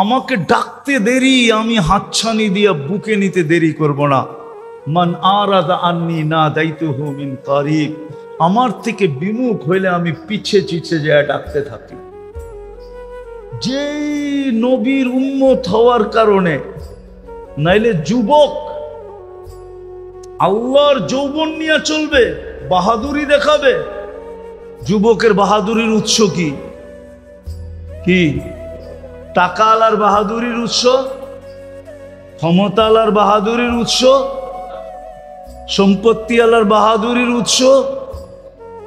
আমাকে ডাকতে দেরি, আমি হাতছানি দিয়ে বুকে নিতে দেরি করব না। মান আরাদা আন্নি না দায়িতুহু মিন কারিব, আমার থেকে বিমুখ হইলে আমি পিছে পিছে যায় ডাকতে থাকি। যেই নবীর উম্মত হওয়ার কারণে, নাইলে যুবক আল্লাহর যৌবন নিয়ে চলবে, বাহাদুরি দেখাবে। যুবকের বাহাদুরির উৎস কি? কি টাকা আলার বাহাদুরির উৎস, ক্ষমতা আলার বাহাদুরির উৎস, সম্পত্তি আলার বাহাদুরির উৎস,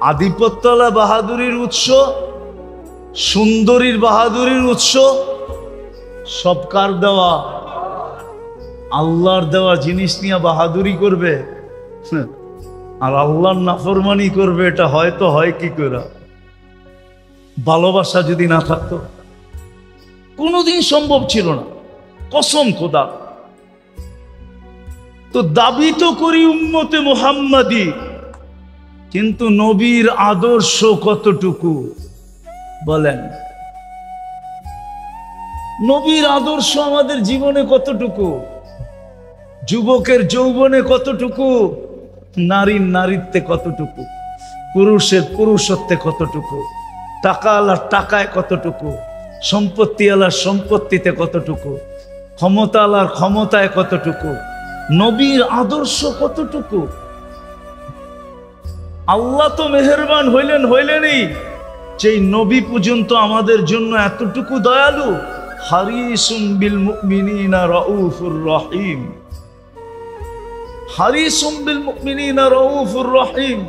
আধিপত্য আলা বাহাদুরির উৎস, সুন্দরীর বাহাদুরির উৎস, সব কার দেওয়া? আল্লাহর দেওয়া জিনিস নিয়ে বাহাদুরি করবে আর আল্লাহর নাফরমানি করবে, এটা হয়তো হয় কি করে? ভালোবাসা যদি না থাকতো কোনোদিন সম্ভব ছিল না, কসম খোদা। তো দাবি তো করি উম্মতে মুহাম্মাদি, কিন্তু নবীর আদর্শ কতটুকু বলেন? নবীর আদর্শ আমাদের জীবনে কতটুকু? যুবকের যৌবনে কতটুকু? নারীর নারীত্বে কতটুকু? পুরুষের পুরুষত্বে কতটুকু? টাকা আলার টাকায় কতটুকু? সম্পত্তি আলার সম্পত্তিতে কতটুকু? ক্ষমতা আলার ক্ষমতায় কতটুকু? নবীর আদর্শ কতটুকু? আল্লাহ তো মেহেরবান হইলেনই, যেই নবী পর্যন্ত আমাদের জন্য এতটুকু দয়ালু। হারিসুম বিল মুমিনিনা রাউফুর রহিম, হারিসুম বিল মুমিনিনা রাউফুর রহিম।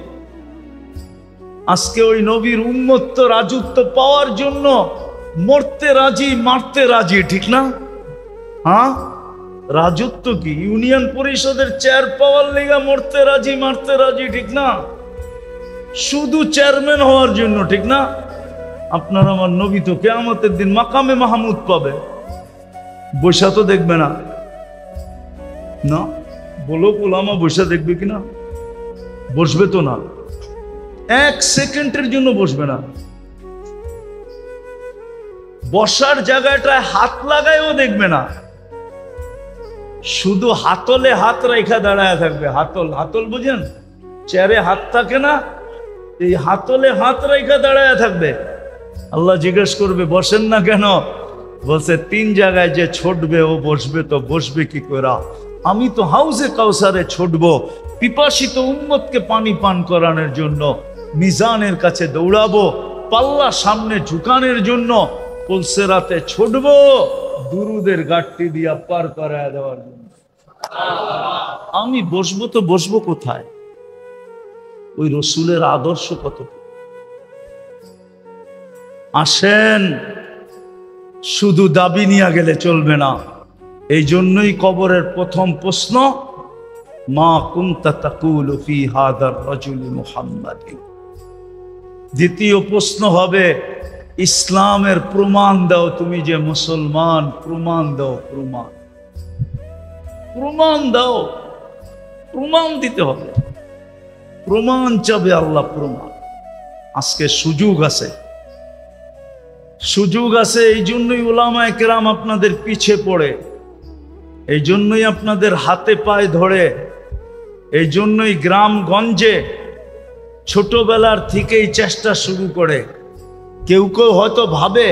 আজকে ওই নবীর উম্মত তো রাজত্ব পাওয়ার জন্য মরতে রাজি, মারতে রাজি, ঠিক না? হ্যাঁ, রাজত্ব কি? ইউনিয়ন পরিষদের চেয়ার পাওয়ার লেগা মরতে রাজি, মারতে রাজি, ঠিক না? শুধু চেয়ারম্যান হওয়ার জন্য, ঠিক না? আপনার আমার নবী তো কিয়ামতের দিন মাকামে মাহমুদ পাবে, বৈশা তো দেখবে না। না বলো, ওলামা বৈশা দেখবে কিনা? বসবে তো না, এক সেকেন্ডের জন্য বসবে না। বসার জায়গাটায় হাত লাগায়ও দেখবে না, শুধু হাতলে হাত রেখা দাঁড়ায় থাকবে। হাতল, হাতল বুঝেন? চেয়ারে হাত থাকে না, এই হাতলে হাত রেখা দাঁড়ায় থাকবে। আল্লাহ জিজ্ঞেস করবে বসেন না কেন? বলছে তিন জায়গায় যে ছুটবে ও বসবে, তো বসবে কি করে? আমি তো হাউজে কাউসারে ছুটবো, পিপাসিত উম্মতকে পানি পান করানোর জন্য, মিজানের কাছে দৌড়াবো, পাল্লা সামনে ঝুকানোর জন্য, পুলসেরাতে ছুটবো, দুরুদের গাট্টি দিয়া পার করায় দেওয়ার জন্য। আমি বসবো তো বসবো কোথায়? ওই রসুলের আদর্শ কত? আসেন, শুধু দাবি নিয়ে গেলে চলবে না। এই জন্যই কবরের প্রথম প্রশ্ন, মা কুনতা তাকুলু ফি হাদার রাজুলি মুহাম্মাদিন। দ্বিতীয় প্রশ্ন হবে, ইসলামের প্রমাণ দাও, তুমি যে মুসলমান, প্রমাণ দাও, প্রমাণ, প্রমাণ দাও। প্রমাণ দিতে হবে, প্রমাণ চাবে আল্লাহ, প্রমাণ। আজকে সুযোগ আছে, সুযোগ আছে। এই জন্যই উলামায়ে কেরাম আপনাদের পিছে পড়ে, এই জন্যই আপনাদের হাতে পায়ে ধরে, এই জন্যই গ্রামগঞ্জে ছোটবেলার থেকেই চেষ্টা শুরু করে। কেউ কেউ হয়তো ভাবে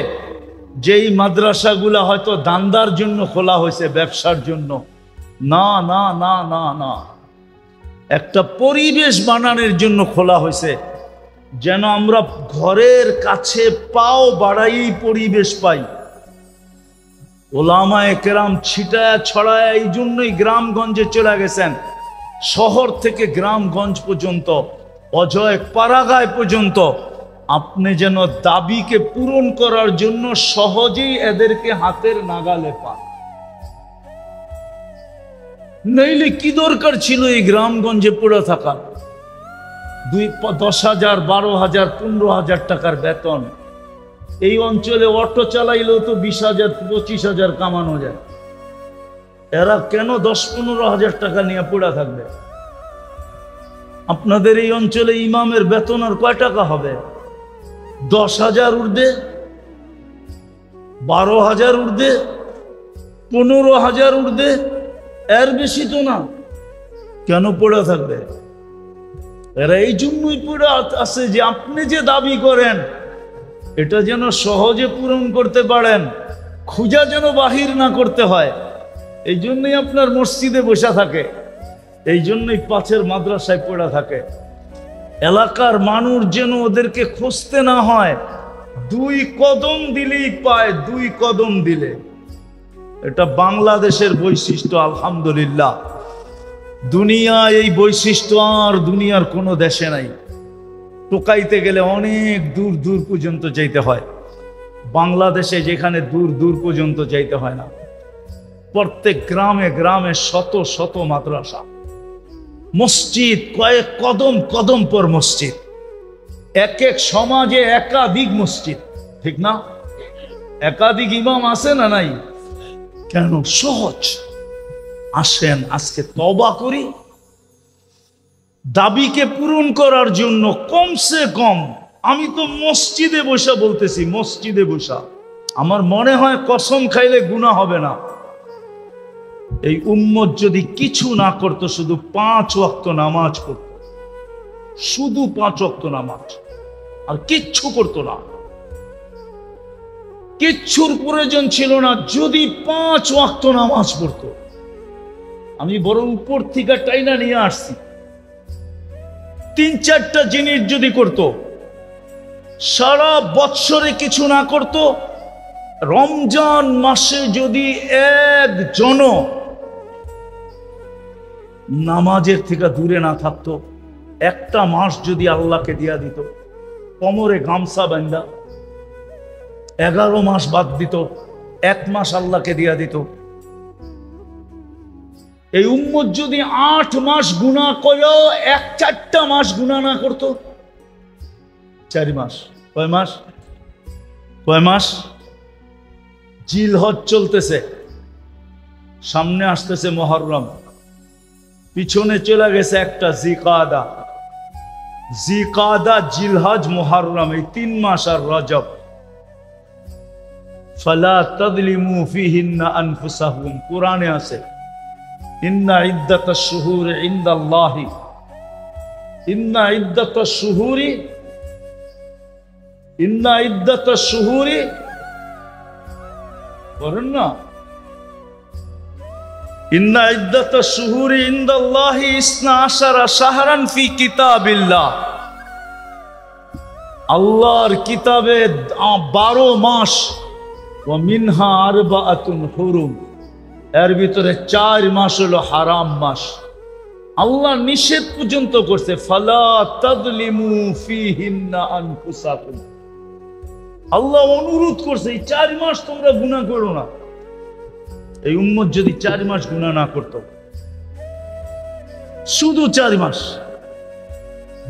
যে এই মাদ্রাসাগুলা হয়তো দান্দার জন্য খোলা হয়েছে, ব্যবসার জন্য। না না না না না, একটা পরিবেশ বানানোর জন্য খোলা হয়েছে, যেন আমরা ঘরের কাছে পাও বাড়াই পরিবেশ পাই। ওলামায়ে কেরাম ছিটায়া ছড়ায় এই জন্যই গ্রামগঞ্জে চলে গেছেন। শহর থেকে গ্রামগঞ্জ পর্যন্ত, অজয় পাড়াগায় পর্যন্ত, আপনি যেন দাবিকে পূরণ করার জন্য সহজেই এদেরকে হাতের নাগালে পান। নইলে কি দরকার ছিল এই গ্রামগঞ্জে পড়ে থাকা? 10,000, 12,000, 15,000 টাকার বেতন। এই অঞ্চলে অটো চালাইলেও তো 20,000, 25,000 কামানো যায়। এরা কেন 10-15,000 টাকা নিয়ে পড়ে থাকবে? আপনাদের এই অঞ্চলে ইমামের বেতন আর কয় টাকা হবে? 10,000 ঊর্ধ্বে, 12,000 ঊর্ধ্বে। 15,000 ঊর্ধ্বে, এর বেশি তো না। কেন পড়ে থাকবে? এরা এই জন্যই পড়ে আছে যে আপনি যে দাবি করেন এটা যেন সহজে পূরণ করতে পারেন, খুঁজা যেন বাহির না করতে হয়। এই জন্যই আপনার মসজিদে বসে থাকে, এই জন্যই পাশের মাদ্রাসায় পড়ে থাকে। এলাকার মানুষ যেন ওদেরকে খুঁজতে না হয়, 2 কদম দিলেই পায়, 2 কদম দিলে। এটা বাংলাদেশের বৈশিষ্ট্য, আলহামদুলিল্লাহ। দুনিয়া এই বৈশিষ্ট্য আর দুনিয়ার কোনো দেশে নাই। টোকাইতে গেলে অনেক দূর দূর পর্যন্ত যাইতে হয়, বাংলাদেশে যেখানে দূর দূর পর্যন্ত যাইতে হয় না। প্রত্যেক গ্রামে গ্রামে শত শত মাদ্রাসা, মসজিদ কয়েক কদম কদম পর মসজিদ, এক এক সমাজে একাধিক মসজিদ, ঠিক না? একাধিক ইমাম আছে না নাই? কেন? সহজ। আসেন আজকে তওবা করি, দাবিকে পূরণ করার জন্য। কমসে কম আমি তো মসজিদে বসা বলতেছি, মসজিদে বসা। আমার মনে হয় কসম খাইলে গুনাহ হবে না। এই উম্মত যদি কিছু না করতো, শুধু 5 ওয়াক্ত নামাজ পড়তো, শুধু 5 ওয়াক্ত নামাজ, আর কিচ্ছু করতো না, কিচ্ছুর প্রয়োজন ছিল না, যদি 5 ওয়াক্ত নামাজ পড়তো। আমি বড় উপর থেকে টাইনা নিয়ে আসছি। 3-4টা জিনিস যদি করতো, সারা বৎসরে কিছু না করতো, রমজান মাসে যদি একজন নামাজের থেকে দূরে না থাকতো, একটা মাস যদি আল্লাহকে দিয়া দিত, কোমরে গামছা বাঁধা 11 মাস বাদ দিত, 1 মাস আল্লাহকে দিয়া দিত। এই উম্মত যদি 8 মাস গুনাহ করেও 1-4টা মাস গুনাহ না করতো, 4 মাস, কয় মাস? কয় মাস? জিলহজ চলতেছে, সামনে আসতেছে মুহররম, পিছনে চলে গেছে একটা জিকাদা। জিকাদা, জিলহজ, মুহররম, এই 3 মাস আর রজব। ফালা তাযলিমু ফীহিন্না আনফুসাহুম, কোরআনে আছে, ইন্না ইদ্দাতাশ শুহুরি ইনদাল্লাহি, ইন্না ইদ্দাতাশ শুহুরি, ইন্না ইদ্দাতাশ শুহুরি, বলেন না, ইন্না ইদ্দাতাশ শুহুরি ইনদাল্লাহি 12 শাহরান ফি কিতাবিল্লাহ। আল্লাহর কিতাবে 12 মাস, ওয়া মিনহা আরবাআতুন হুরুম, এর ভিতরে 4 মাস হলো হারাম মাস। আল্লাহ নিষেধ পর্যন্ত করছে, ফালা তাযলিমু ফীহিন্না আনফুসাকুম। আল্লাহ অনুরোধ করছে, এই 4 মাস তোমরা গুনাহ করো না। এই উম্মত যদি 4 মাস গুনাহ না করত, শুধু 4 মাস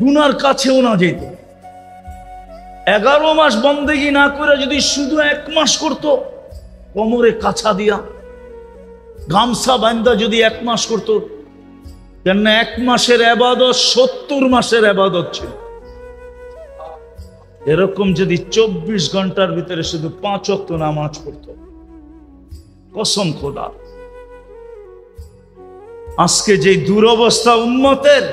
গুনার কাছেও না যেত, 11 মাস বন্দেগি না করে যদি শুধু 1 মাস করত, কোমরে কাছা দিয়া গামছা বান্ধা যদি 1 মাস করত, কেন 1 মাসের ইবাদত 70 মাসের ইবাদত ছিল। এরকম যদি 24 ঘন্টার ভিতরে শুধু 5 ওয়াক্ত নামাজ পড়তো, কসম খোদা, আজকে যে দুরবস্থা উম্মতের,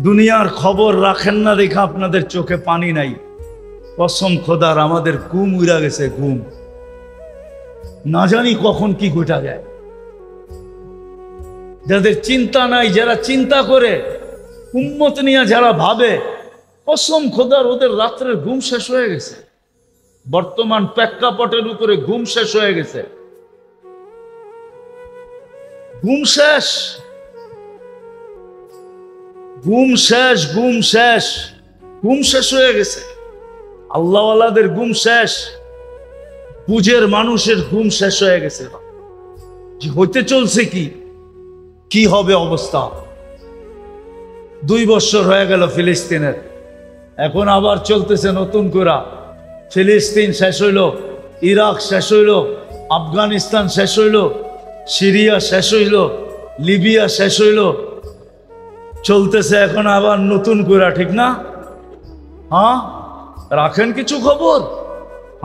দুনিয়ার খবর রাখেন না দেখে আপনাদের চোখে পানি নাই। কসম খোদার, আমাদের ঘুম উড়া গেছে, ঘুম, না জানি কখন কি ঘটা যায়। যাদের চিন্তা নাই, যারা চিন্তা করে উম্মত নিয়ে যারা ভাবে, কসম খোদার ওদের রাত্রের ঘুম শেষ হয়ে গেছে। বর্তমান প্রেক্ষাপটের উপরে ঘুম শেষ হয়ে গেছে, ঘুম শেষ, ঘুম শেষ, ঘুম শেষ, ঘুম শেষ হয়ে গেছে। আল্লাহওয়ালাদের ঘুম শেষ, বুঝের মানুষের ঘুম শেষ হয়ে গেছে। হতে চলছে কি, কি হবে অবস্থা? 2 বছর হয়ে গেল ফিলিস্তিনের, এখন আবার চলতেছে নতুন করে। ফিলিস্তিন শেষ হইল, ইরাক শেষ হইল, আফগানিস্তান শেষ হইল, সিরিয়া শেষ হইল, লিবিয়া শেষ হইল, চলতেছে এখন আবার নতুন করে, ঠিক না? হ্যাঁ, রাখেন কিছু খবর?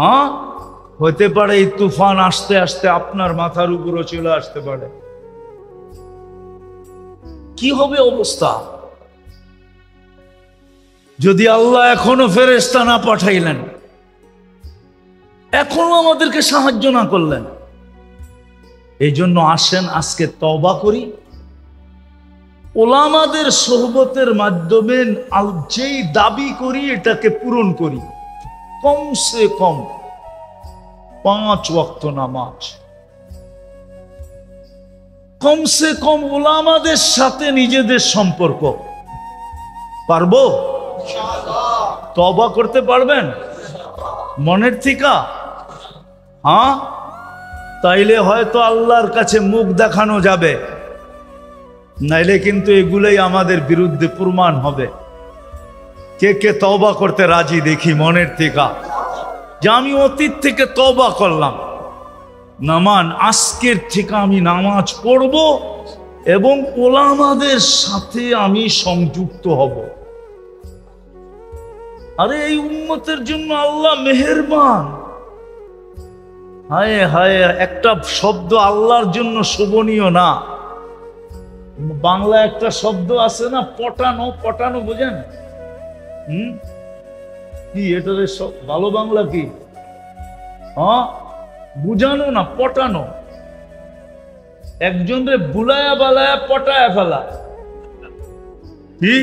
হ্যাঁ, হতে পারে এই তুফান আসতে আসতে আপনার মাথার উপরও চলে আসতে পারে। কি হবে অবস্থা যদি আল্লাহ এখনো ফেরেশতা না পাঠাইলেন, এখনো আমাদেরকে সাহায্য না করলেন? এই জন্য আসেন আজকে তওবা করি, ওলামাদের সোহবতের মাধ্যমে যেই দাবি করি এটাকে পূরণ করি। কমসে কম 5 ওয়াক্ত নামাজ, কমসে কম ওলামাদের সাথে নিজেদের সম্পর্ক। পারবো? তওবা করতে পারবেন মনের থেকে? হ্যাঁ, তাইলে হয়তো আল্লাহর কাছে মুখ দেখানো যাবে, নাইলে কিন্তু এগুলোই আমাদের বিরুদ্ধে প্রমাণ হবে। কে কে তওবা করতে রাজি দেখি মনের থেকে, যে আমি অতীত থেকে তওবা করলাম, নামান আজকের থেকে আমি নামাজ পড়ব এবং ওলামাদের সাথে আমি সংযুক্ত হব। আরে এই উম্মতের জন্য আল্লাহ মেহেরবান। হায় হায়, একটা শব্দ আল্লাহর জন্য শোভনীয় না। বাংলা একটা শব্দ আছে না, পটানো। পটানো বুঝেন? কি এটার ভালো বাংলা কি? হ্যাঁ, বুঝানো না, পটানো। একজনরে বুলায়া বালায়া পটায়া ফেলা। কি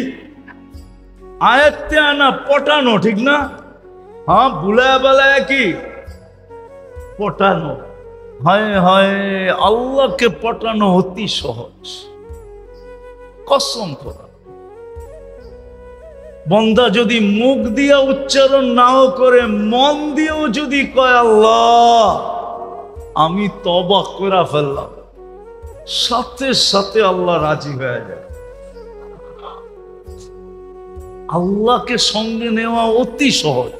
আয়াতে আনা পটানো, ঠিক না? হ্যাঁ, বুলায়া বালায়া কি পটানো। হায় হায়, আল্লাহকে পটানো অতি সহজ। কসম করা, বন্দা যদি মুখ দিয়া উচ্চারণ নাও করে, মন দিয়েও যদি কয় আল্লাহ আমি তওবা করে ফেললাম, সাথে সাথে আল্লাহ রাজি হয়ে যায়। আল্লাহকে সঙ্গে নেওয়া অতি সহজ।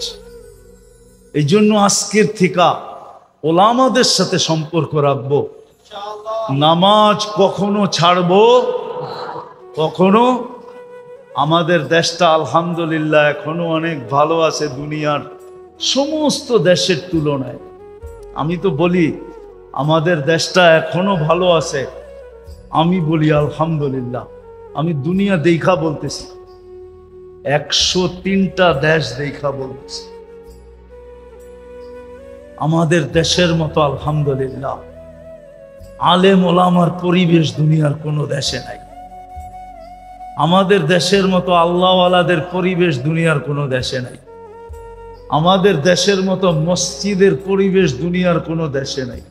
এই জন্য আজকের থেকে ওলামাদের সাথে সম্পর্ক রাখবো। নামাজ কখনো ছাড়বো, কখনো। আমাদের দেশটা আলহামদুলিল্লাহ এখনো অনেক ভালো আছে দুনিয়ার সমস্ত দেশের তুলনায়। আমি তো বলি আমাদের দেশটা এখনো ভালো আছে, আমি বলি আলহামদুলিল্লাহ। আমি দুনিয়া দেখা বলতেছি, 103টা দেশ দেখা বলতেছি। আমাদের দেশের মতো আলহামদুলিল্লাহ আলেম ওলামার পরিবেশ দুনিয়ার কোনো দেশে নাই। আমাদের দেশের মতো আল্লাহওয়ালাদের পরিবেশ দুনিয়ার কোনো দেশে নাই। আমাদের দেশের মতো মসজিদের পরিবেশ দুনিয়ার কোনো দেশে নাই।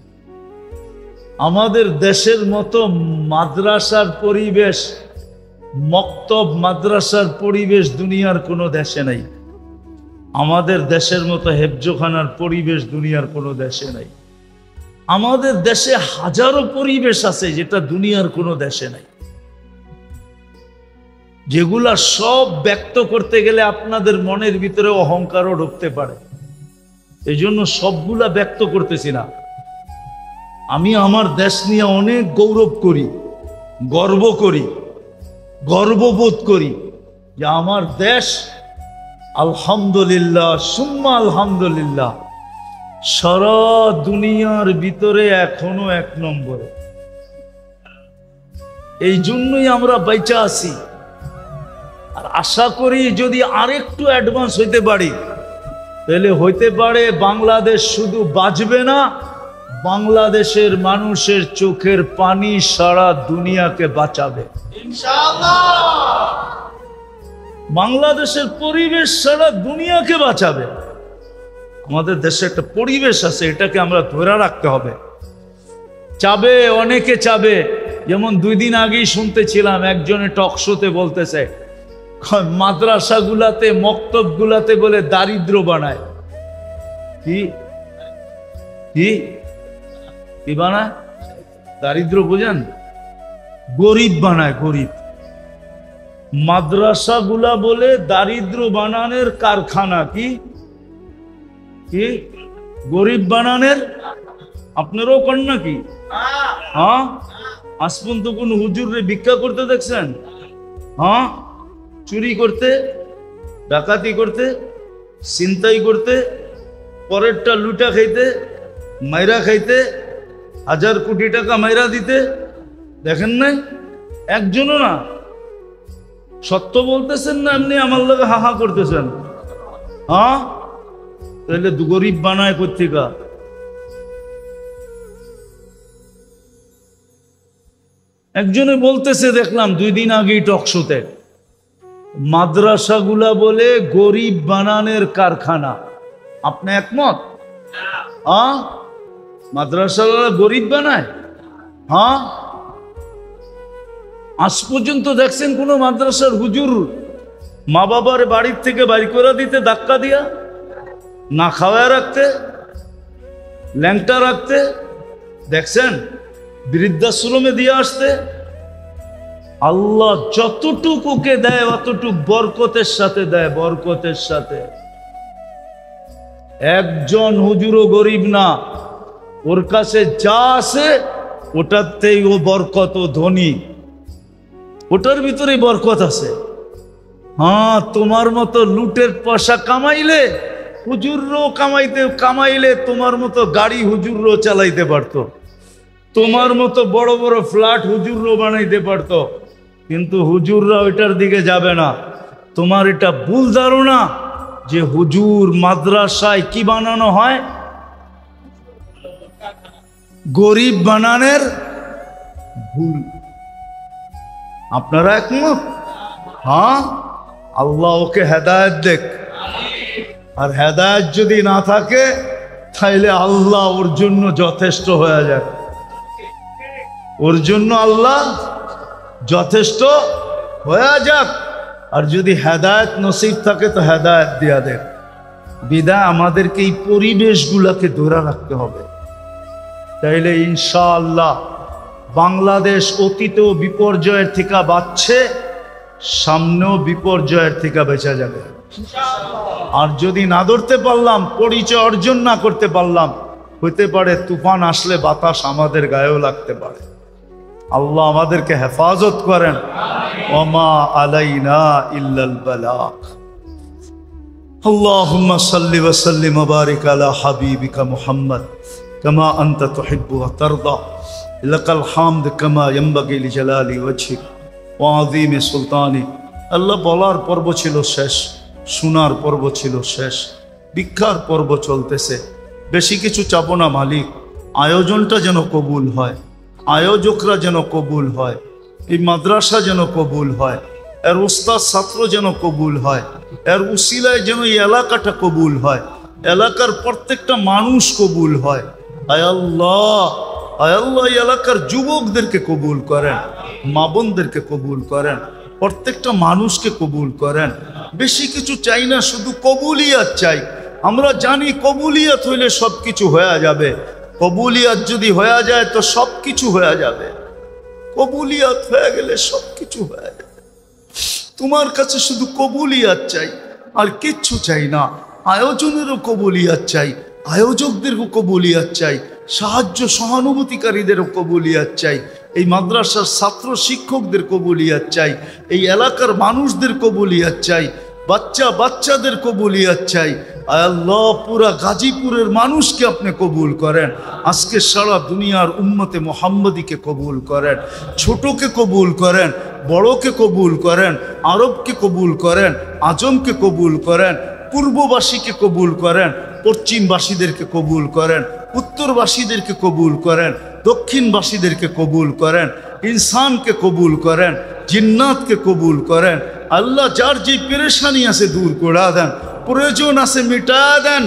আমাদের দেশের মতো মাদ্রাসার পরিবেশ, মক্তব মাদ্রাসার পরিবেশ দুনিয়ার কোনো দেশে নাই। আমাদের দেশের মতো হেফজোখানার পরিবেশ দুনিয়ার কোনো দেশে নাই। আমাদের দেশে হাজারো পরিবেশ আছে যেটা দুনিয়ার কোনো দেশে নাই, যেগুলা সব ব্যক্ত করতে গেলে আপনাদের মনের ভিতরে অহংকারও ঢুকতে পারে। এই জন্য সবগুলা ব্যক্ত করতেছি না। আমি আমার দেশ নিয়ে অনেক গৌরব করি, গর্ব করি, গর্ববোধ করি যে আমার দেশ আলহামদুলিল্লাহ সুম্মা আলহামদুলিল্লাহ সারা দুনিয়ার ভিতরে এখনো 1 নম্বরে। এই জন্যই আমরা বাইচা আছি। আর আশা করি যদি আরেকটু অ্যাডভান্স হইতে পারি, তাহলে হইতে পারে বাংলাদেশ শুধু বাঁচবে না, বাংলাদেশের মানুষের চোখের পানি সারা দুনিয়াকে বাঁচাবে ইনশাআল্লাহ। বাংলাদেশের পরিবেশ সারা দুনিয়াকে বাঁচাবে। আমাদের দেশে একটা পরিবেশ আছে, এটাকে আমরা ধরে রাখতে হবে। চাবে, অনেকে চাবে। যেমন 2 দিন আগেই শুনতেছিলাম একজনে টক শোতে বলতেছে মাদ্রাসাগুলাতে মক্তবগুলাতে বলে দারিদ্র বানায়। কি কি কি বানায়? দারিদ্র বুঝেন? গরিব বানায়, গরিব। মাদ্রাসাগুলা বলে দারিদ্র বানানোর কারখানা। কি কি গরিব বানানোর? আপনারাও করেন নাকি? হ্যাঁ, আজ পর্যন্ত কোন হুজুরে ভিক্ষা করতে দেখছেন? হ্যাঁ, চুরি করতে, ডাকাতি করতে, ছিনতাই করতে, পরেরটা লুটা খাইতে, মাইরা খাইতে, 1000 কোটি টাকা মাইরা দিতে, দেখেন নাই? একজনও না। সত্য বলতেছেন না এমনি আমার লগে হাহা করতেছেন? হ্যাঁ, তাহলে গরিব বানায় পত্রিকা। একজনে বলতেছে, দেখলাম 2 দিন আগেই টকশোতে, মাদ্রাসাগুলা বলে গরিব বানানোর কারখানা। আপনি একমত? হ্যাঁ, মাদ্রাসাগুলা গরিব বানায়? হ্যাঁ, আজ পর্যন্ত দেখছেন কোন মাদ্রাসার হুজুর মা বাবার বাড়ির থেকে বাড়ি করে দিতে ধাক্কা দিয়া, না খাওয়ায় রাখতে, ল্যাংটা রাখতে দেখছেন? বৃদ্ধাশ্রমে দিয়ে আসতে? আল্লাহ যতটুকু ওকে দেয় অতটুক বরকতের সাথে দেয়, বরকতের সাথে। একজন হুজুরও গরিব না, ওর কাছে যা আছে ওটাতেই ও বরকত, ও ধনী, ওটার ভিতরেই বরকত আছে। হ্যাঁ, তোমার মতো লুটের পয়সা কামাইলে হুজুরও কামাইলে তোমার মতো গাড়ি হুজুরও চালাইতে পারতো, তোমার মতো বড় বড় ফ্ল্যাট হুজুরও বানাইতে পারতো, কিন্তু হুজুররা ওইটার দিকে যাবে না। তোমার এটা ভুল ধারণা যে হুজুর মাদ্রাসায় কি বানানো হয়? গরিব বানানোর ভুল। আপনারা একমত? হ্যাঁ, আল্লাহ ওকে হেদায়েত দেখ। আর হেদায়েত যদি না থাকে তাইলে আল্লাহ ওর জন্য যথেষ্ট হয়ে যায়, ওর জন্য আল্লাহ যথেষ্ট হয়ে যাক। আর যদি হেদায়েত নসিব থাকে তো হেদায়েত দিয়া দেখ। বিদায় আমাদেরকে এই পরিবেশগুলোকে ধরে রাখতে হবে, তাইলে ইনশাআল্লাহ বাংলাদেশ অতীতেও বিপর্যয়ের থেকে বাঁচছে, সামনেও বিপর্যয়ের থেকে বেঁচে যাবে। আর যদি না ধরতে পারলাম, পরিচয় অর্জন না করতে পারলাম, হইতে পারে তুফান আসলে বাতাস আমাদের গায়েও লাগতে পারে। আল্লাহ আমাদেরকে হেফাজত করেন। ওমা আলাইনা ইল্লাল বালাগ। আল্লাহুম্মা সাল্লি ওয়া সাল্লিম ওয়া বারিক আলা হাবিবিকা মুহাম্মদ কামা আনতা তুহিব্বু ওয়া তারদা। লাকাল হামদ কামা ইয়ানবাগি লিজালালি ওয়াজহিক ওয়া আযীমি সুলতানিক। আল্লাহ বলার পর্ব ছিল শেষ, শোনার পর্ব ছিল শেষ, ভিক্ষার পর্ব চলতেছে। বেশি কিছু চাবো না মালিক, আয়োজনটা যেন কবুল হয়, আয়োজকরা যেন কবুল হয়, এই মাদ্রাসা যেন কবুল হয়, এর উস্তাদ ছাত্র যেন কবুল হয়, এর উসিলায় যেন এই এলাকাটা কবুল হয়, এলাকার প্রত্যেকটা মানুষ কবুল হয়। আয় আল্লাহ, আয় আল্লাহ, এই এলাকার যুবকদেরকে কবুল করেন, মা বোনদেরকে কবুল করেন, প্রত্যেকটা মানুষকে কবুল করেন। বেশি কিছু চাই না, শুধু কবুলিয়াত চাই। আমরা জানি কবুলিয়াত হইলে সব কিছু হয়ে যাবে, কবুলিয়াত যদি হয়ে যায় তো সব কিছু হয়ে যাবে, কবুলিয়াত হয়ে গেলে সব কিছু হয়ে যাবে। তোমার কাছে শুধু কবুলিয়াত চাই, আর কিচ্ছু চাই না। আয়োজনেরও কবুলিয়াত চাই, আয়োজকদেরও কবুলিয়াত চাই, সাহায্য সহানুভূতিকারীদেরও কবুলিয়াত চাই, এই মাদ্রাসার ছাত্র শিক্ষকদের কবুলিয়াত চাই, এই এলাকার মানুষদের কবুলিয়াত চাই, বাচ্চাদের কবুলিয়াত চাই। আল্লাহ পুরা গাজীপুরের মানুষকে আপনি কবুল করেন, আজকে সারা দুনিয়ার উম্মতে মুহাম্মদীকে কবুল করেন, ছোটকে কবুল করেন, বড়কে কবুল করেন, আরবকে কবুল করেন, আজমকে কবুল করেন, পূর্ববাসীকে কবুল করেন, পশ্চিমবাসীদেরকে কবুল করেন, উত্তরবাসীদেরকে কবুল করেন, দক্ষিণবাসীদেরকে কবুল করেন, ইনসানকে কবুল করেন, জিন্নাতকে কবুল করেন। আল্লাহ যার যে পেরেশানি আছে দূর করে দেন, প্রয়োজন আছে মিটা দেন,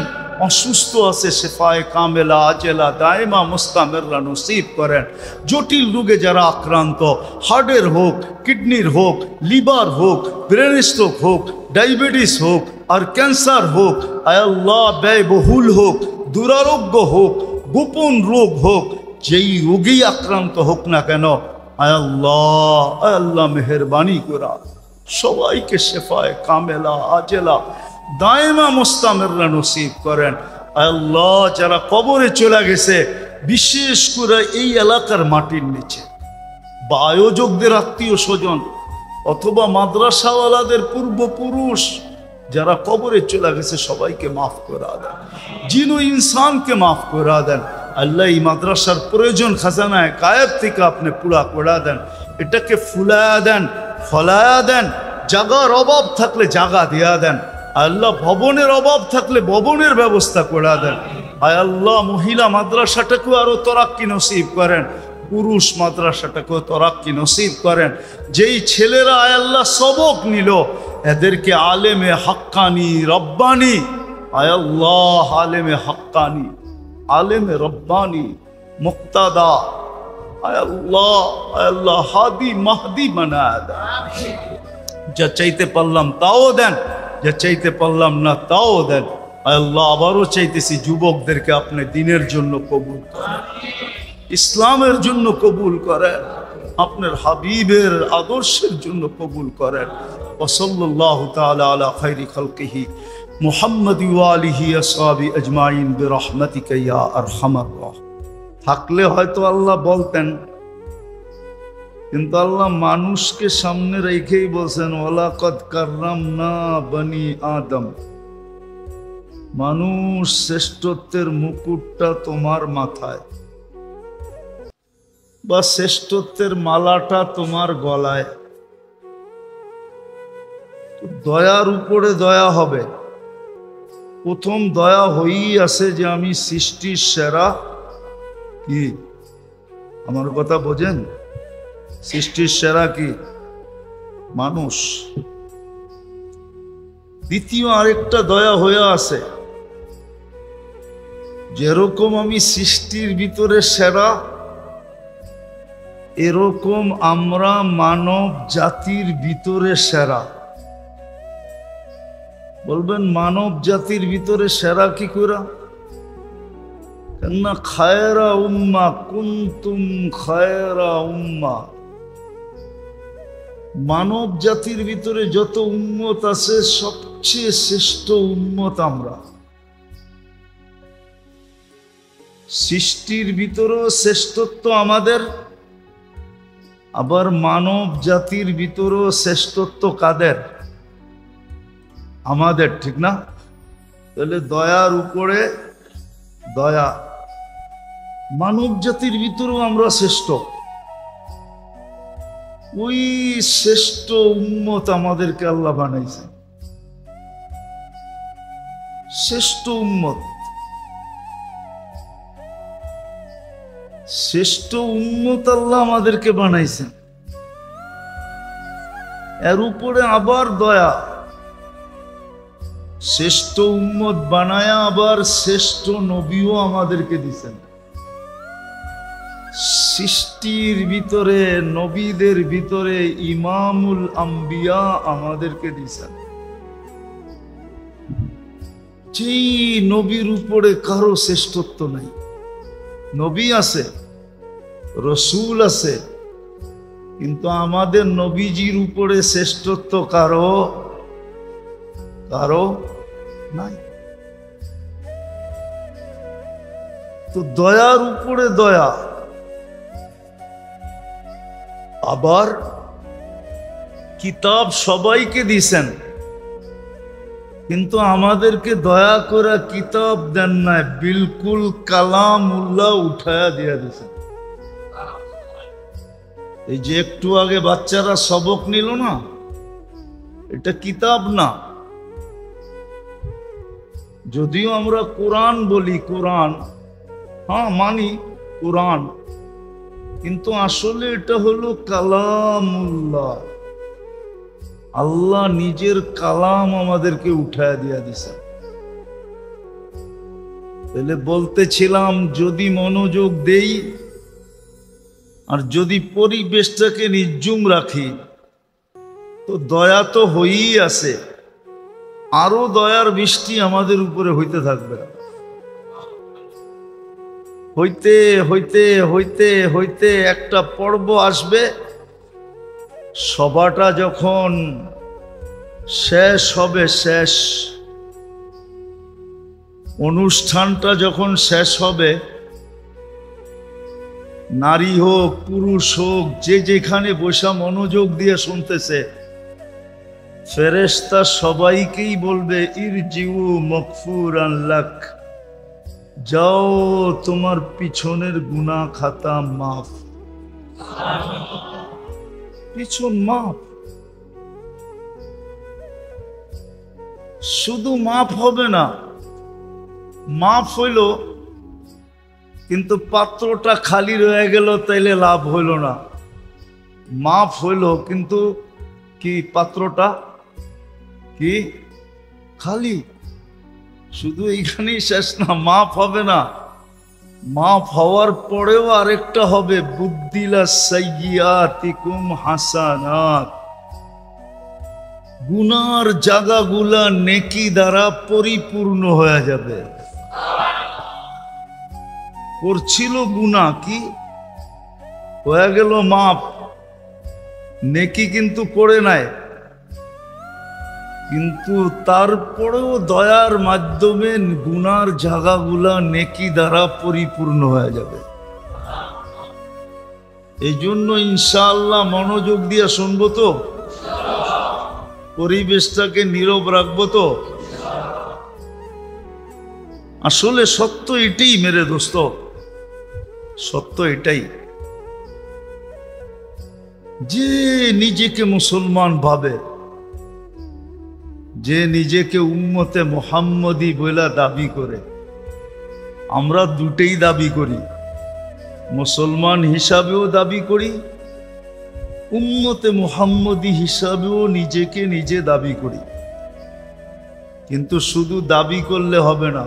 অসুস্থ আছে শেফায়ে কামেলা আজেলা দায়মা মুস্তামেররা নসিব করেন। জটিল রোগে যারা আক্রান্ত, হার্টের হোক, কিডনির হোক, লিভার হোক, ব্রেন স্ট্রোক হোক, ডায়াবেটিস হোক, আর ক্যান্সার হোক, আয় আল্লাহ ব্যয়বহুল হোক, দুরারোগ্য হোক, গোপন রোগ হোক, যেই রোগেই আক্রান্ত হোক না কেন, আয় আল্লাহ মেহেরবানি করা সবাইকে শেফায়ে কামেলা আজেলা দায়মা মুস্তামেররা নসিব করেন। আল্লাহ যারা কবরে চলে গেছে, বিশেষ করে এই এলাকার মাটির নিচে, বা আয়োজকদের আত্মীয় স্বজন অথবা মাদ্রাসাওয়ালাদের পূর্বপুরুষ যারা কবরে চলে গেছে, সবাইকে মাফ করে দেন, জিন ও ইনসানকে মাফ করে দেন। আল্লাহ এই মাদ্রাসার প্রয়োজন খাজানায় গায়েব থেকে আপনি পুরা করে দেন, এটাকে ফুলায়া দেন, ফলায়া দেন, জাগার অভাব থাকলে জাগা দিয়া দেন। আল্লাহ ভবনের অভাব থাকলে ভবনের ব্যবস্থা করে দেন। আয় আল্লাহ মহিলা মাদ্রাসাটাকেও আরো তরাক্কি নসিব করেন, পুরুষ মাদ্রাসাটাকেও তরাক্কি নসিব করেন। যেই ছেলেরা আয় আল্লাহ সবক নিল এদেরকে আলেমে হাক্কানি রব্বানি, আয় আল্লাহ আলেমে হাক্কানি আলেমে রব্বানি মুক্তাদা আয় আল্লাহ হাদি মাহদি বানায় দেন। যা চাইতে পারলাম তাও দেন, যা চাইতে পারলাম না তাও দেন। আল্লাহ আবারও চাইতেছি যুবকদেরকে আপনি দিনের জন্য কবুল করেন, ইসলামের জন্য কবুল করেন, আপনার হাবিবের আদর্শের জন্য কবুল করেন। ওয়াসাল্লাল্লাহু তাআলা আলা খায়রি খালকিহি মুহাম্মাদি ওয়া আলিহি আসহাবি আজমাইন বিরহমাতিকা ইয়া আরহামার রাহিম। থাকলে হয়তো আল্লাহ বলতেন, কিন্তু আল্লাহ মানুষকে সামনে রেখেই বলছেন ওয়ালাকাদ কাররামনা বনি আদম। মানুষ শ্রেষ্ঠত্বের মুকুটটা তোমার মাথায় বা শ্রেষ্ঠত্বের মালাটা তোমার গলায়। দয়ার উপরে দয়া হবে। প্রথম দয়া হয়েই আছে যে আমি সৃষ্টির সেরা। কি আমার কথা বোঝেন? সৃষ্টির সেরা কি? মানুষ। দ্বিতীয় আরেকটা দয়া হয়ে আছে, যেরকম আমি সৃষ্টির ভিতরে সেরা, এরকম আমরা মানব জাতির ভিতরে সেরা। বলবেন মানব জাতির ভিতরে সেরা কি করে? কেননা খায়রা উম্মা কুনতুম খায়রা উম্মা। মানব জাতির ভিতরে যত উম্মত আছে সবচেয়ে শ্রেষ্ঠ উম্মত আমরা। সৃষ্টির ভিতরেও শ্রেষ্ঠত্ব আমাদের, আবার মানব জাতির ভিতরেও শ্রেষ্ঠত্ব কাদের? আমাদের, ঠিক না? তাহলে দয়ার উপরে দয়া। মানব জাতির ভিতরেও আমরা শ্রেষ্ঠ। ওই শ্রেষ্ঠ উম্মত আমাদেরকে আল্লাহ বানাইছে, শ্রেষ্ঠ উম্মত। শ্রেষ্ঠ উম্মত আল্লাহ আমাদেরকে বানাইছেন। এর উপরে আবার দয়া। শ্রেষ্ঠ উম্মত বানায়া আবার শ্রেষ্ঠ নবীও আমাদেরকে দিছেন। সৃষ্টির ভিতরে নবীদের ভিতরে ইমামুল আম্বিয়া আমাদেরকে দিছেন। যেই নবীর উপরে কারো শ্রেষ্ঠত্ব নাই। নবী আছে, রসুল আছে, কিন্তু আমাদের নবীজির উপরে শ্রেষ্ঠত্ব কারো কারো নাই। তো দয়ার উপরে দয়া। আবার কিতাব সবাইকে দিছেন, কিন্তু আমাদেরকে দয়া করে কিতাব দেন নাই, বিলকুল কালামুল্লাহ উঠায়া দিয়া দিছেন। এই যে একটু আগে বাচ্চারা সবক নিল না, এটা কিতাব না। যদিও আমরা কোরআন বলি, কোরআন হ্যাঁ মানি কোরআন, কিন্তু আসলে এটা হলো কালামুল্লাহ। আল্লাহ নিজের কালাম আমাদেরকে উঠায় দিয়া দিছে। তাহলে বলতেছিলাম, যদি মনোযোগ দেই আর যদি পরিবেশটাকে নির্জুম রাখি, তো দয়া তো হয়েই আছে, আরো দয়ার বৃষ্টি আমাদের উপরে হইতে থাকবে। হইতে হইতে হইতে হইতে একটা পর্ব আসবে, সভাটা যখন শেষ হবে, শেষ অনুষ্ঠানটা যখন শেষ হবে, নারী হোক পুরুষ হোক যে যেখানে বসা মনোযোগ দিয়ে শুনতেছে, ফেরেশতা সবাইকেই বলবে ইরজিউ মাগফুরান লাক, যাও তোমার পিছনের গুনাহ খাতা মাফ, পিছন মাফ। শুধু মাফ হবে না, মাফ হইল কিন্তু পাত্রটা খালি রয়ে গেল, তাইলে লাভ হইল না। মাফ হইল কিন্তু কি পাত্রটা কি খালি। শুধু এইখানেই শেষ না, মাফ হবে না, মাফ হওয়ার পরেও আরেকটা হবে, বুদ্দিলা সাইয়্যাতিকুম হাসানাত। গুনার জায়গাগুলা নেকি দ্বারা পরিপূর্ণ হয়ে যাবে। করছিল গুনাহ, কি হয়ে গেল মাফ, নেকি কিন্তু করে নাই, কিন্তু তারপরেও দয়ার মাধ্যমে গুনার জায়গাগুলা নেকি দ্বারা পরিপূর্ণ হয়ে যাবে। এই জন্য ইনশাআল্লাহ মনোযোগ দিয়ে শুনবো তো, পরিবেশটাকে নীরব রাখবো তো। আসলে সত্য এটাই মেরে দোস্ত, সত্য এটাই যে নিজেকে মুসলমান ভাবে, যে নিজেকে উম্মতে মুহাম্মদী বলে দাবি করে, আমরা দুটেই দাবি করি, মুসলমান হিসাবেও দাবি করি, উম্মতে মুহাম্মদী হিসাবেও নিজেকে নিজে দাবি করি। কিন্তু শুধু দাবি করলে হবে না,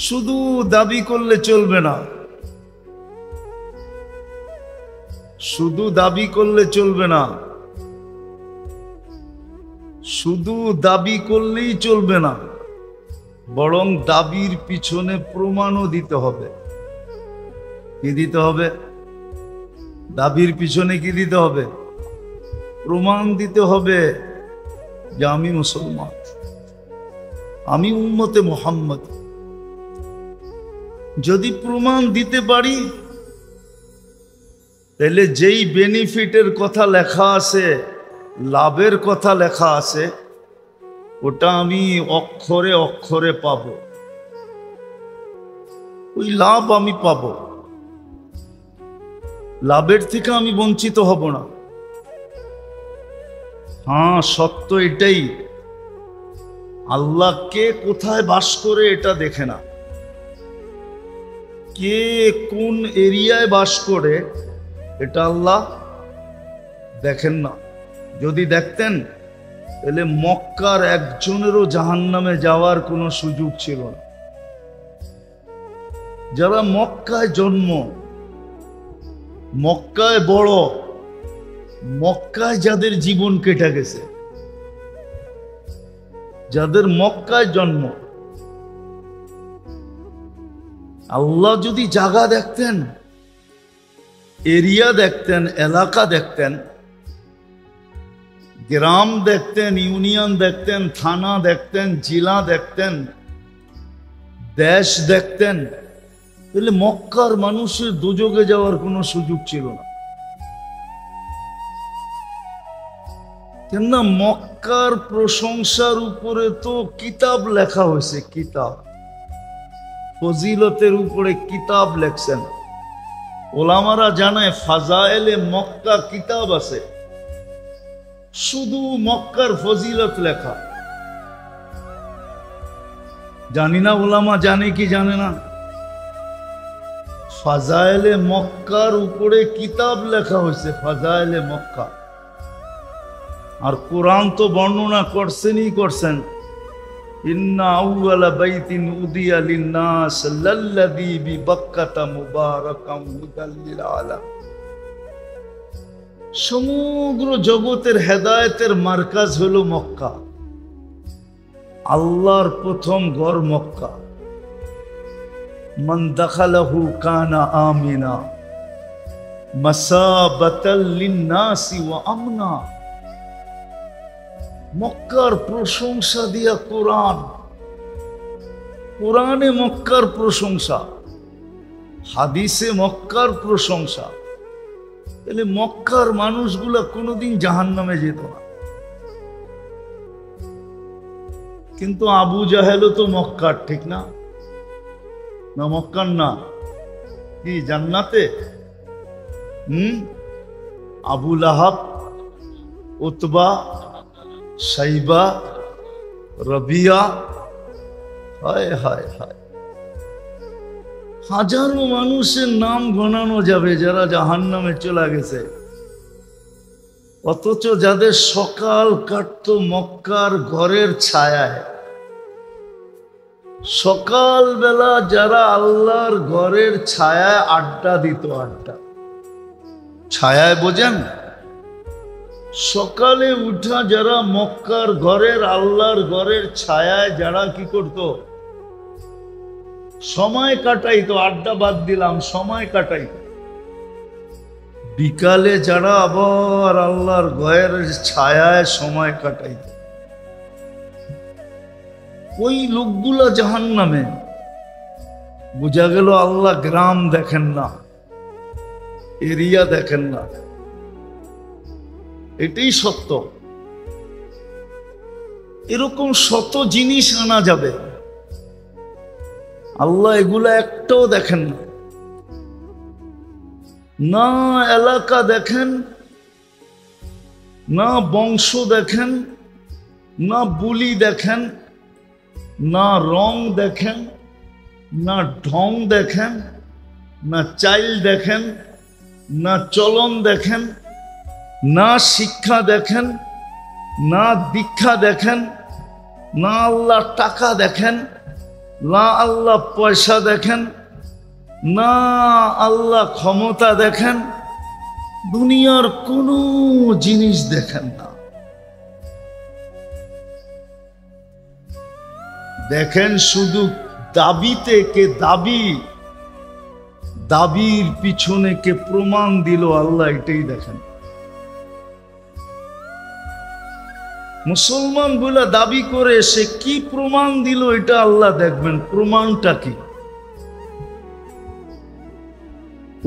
শুধু দাবি করলে চলবে না, শুধু দাবি করলে চলবে না, শুধু দাবি করলেই চলবে না, বরং দাবির পিছনে প্রমাণও দিতে হবে। কি দিতে হবে? দাবির পিছনে কি দিতে হবে? প্রমাণ দিতে হবে যে আমি মুসলমান, আমি উম্মতে মুহাম্মদ। যদি প্রমাণ দিতে পারি, তাহলে যেই বেনিফিটের কথা লেখা আছে, লাভের কথা লেখা আছে, ওটা আমি অক্ষরে অক্ষরে পাব, ওই লাভ আমি পাব, লাভের থেকে আমি বঞ্চিত হব না। হ্যাঁ, সত্য এটাই, আল্লাহ কে কোথায় বাস করে এটা দেখে না, কে কোন এরিয়ায় বাস করে এটা আল্লাহ দেখেন না। যদি দেখতেন তাহলে মক্কার একজনেরও জাহান্নামে যাওয়ার কোনো সুযোগ ছিল না। যারা মক্কায় জন্ম, মক্কায় বড়, মক্কায় যাদের জীবন কেটে গেছে, যাদের মক্কায় জন্ম, আল্লাহ যদি জায়গা দেখতেন, এরিয়া দেখতেন, এলাকা দেখতেন, গ্রাম দেখতেন, ইউনিয়ন দেখতেন, থানা দেখতেন, জেলা দেখতেন, দেশ দেখতেন, তাহলে মক্কার মানুষের দোজখে যাওয়ার কোনো সুযোগ ছিল না। কেননা মক্কার প্রশংসার উপরে তো কিতাব লেখা হয়েছে, কিতাব ফজিলতের উপরে কিতাব লেখছেন ওলামারা। জানায় ফাজায়েলে মক্কা কিতাব আছে, শুধু মক্কার ফজিলত লেখা। জানি না ওলামা জানে কি জানে না, ফাজায়েলে মক্কার উপরে কিতাব লেখা হয়েছে, ফাজায়েলে মক্কা। আর কোরআন তো বর্ণনা করছেনই করছেন, ইন্না আউওয়ালা বাইতিন উদিয়া লিন্নাস লাল্লাযী বিবাক্কাতা মুবারাকান হুদাল লিল আলামিন। সমগ্র জগতের হেদায়েতের মার্কাজ হলো মক্কা, আল্লাহর প্রথম ঘর মক্কা। মান দাখালাহু কানা আমিনা মাসাবাতাল লিন্নাসি ওয়া আমনা। মক্কার প্রশংসা দিয়া কোরআন, কোরআনে মক্কার প্রশংসা, হাদিসে মক্কার প্রশংসা। তাহলে মক্কার মানুষগুলা কোনোদিন জাহান্নামে যেত না। কিন্তু আবু জাহেলও তো মক্কার, ঠিক না? না মক্কার না, কি জান্নাতে? আবু লাহাব, উতবা, সাইবা, রবিয়া, হায় হায় হায়, হাজারো মানুষের নাম গণানো যাবে যারা জাহান্নামে চলে গেছে। অথচ যাদের সকাল কাটতো মক্কার ঘরের ছায়ায়, সকাল বেলা যারা আল্লাহর ঘরের ছায়ায় আড্ডা দিত, আড্ডা ছায়ায় বোঝেন, সকালে উঠা যারা মক্কার ঘরের আল্লাহর ঘরের ছায়ায় যারা কি করত, সময় কাটাইতো, আড্ডা বাদ দিলাম, সময় কাটাইতো। বিকালে যারা আবার আল্লাহর ঘরের ছায়ায় সময় কাটাইত, ওই লোকগুলা জাহান্নামে। বোঝা গেল আল্লাহ গ্রাম দেখেন না, এরিয়া দেখেন না, এটাই সত্য। এরকম শত জিনিস আনা যাবে, আল্লাহ এগুলা একটাও দেখেন না। না এলাকা দেখেন, না বংশ দেখেন, না বুলি দেখেন, না রং দেখেন, না ঢং দেখেন, না চাইল দেখেন, না চলন দেখেন, না শিক্ষা দেখেন, না দীক্ষা দেখেন, না আল্লাহ টাকা দেখেন, না আল্লাহ পয়সা দেখেন, না আল্লাহ ক্ষমতা দেখেন, দুনিয়ার কোনো জিনিস দেখেন না। দেখেন শুধু দাবিতে কে দাবি, দাবির পিছনে কে প্রমাণ দিল, আল্লাহ এটাই দেখেন। মুসলমান বলে দাবি করে সে কি প্রমাণ দিল এটা আল্লাহ দেখবেন, প্রমাণটা কি।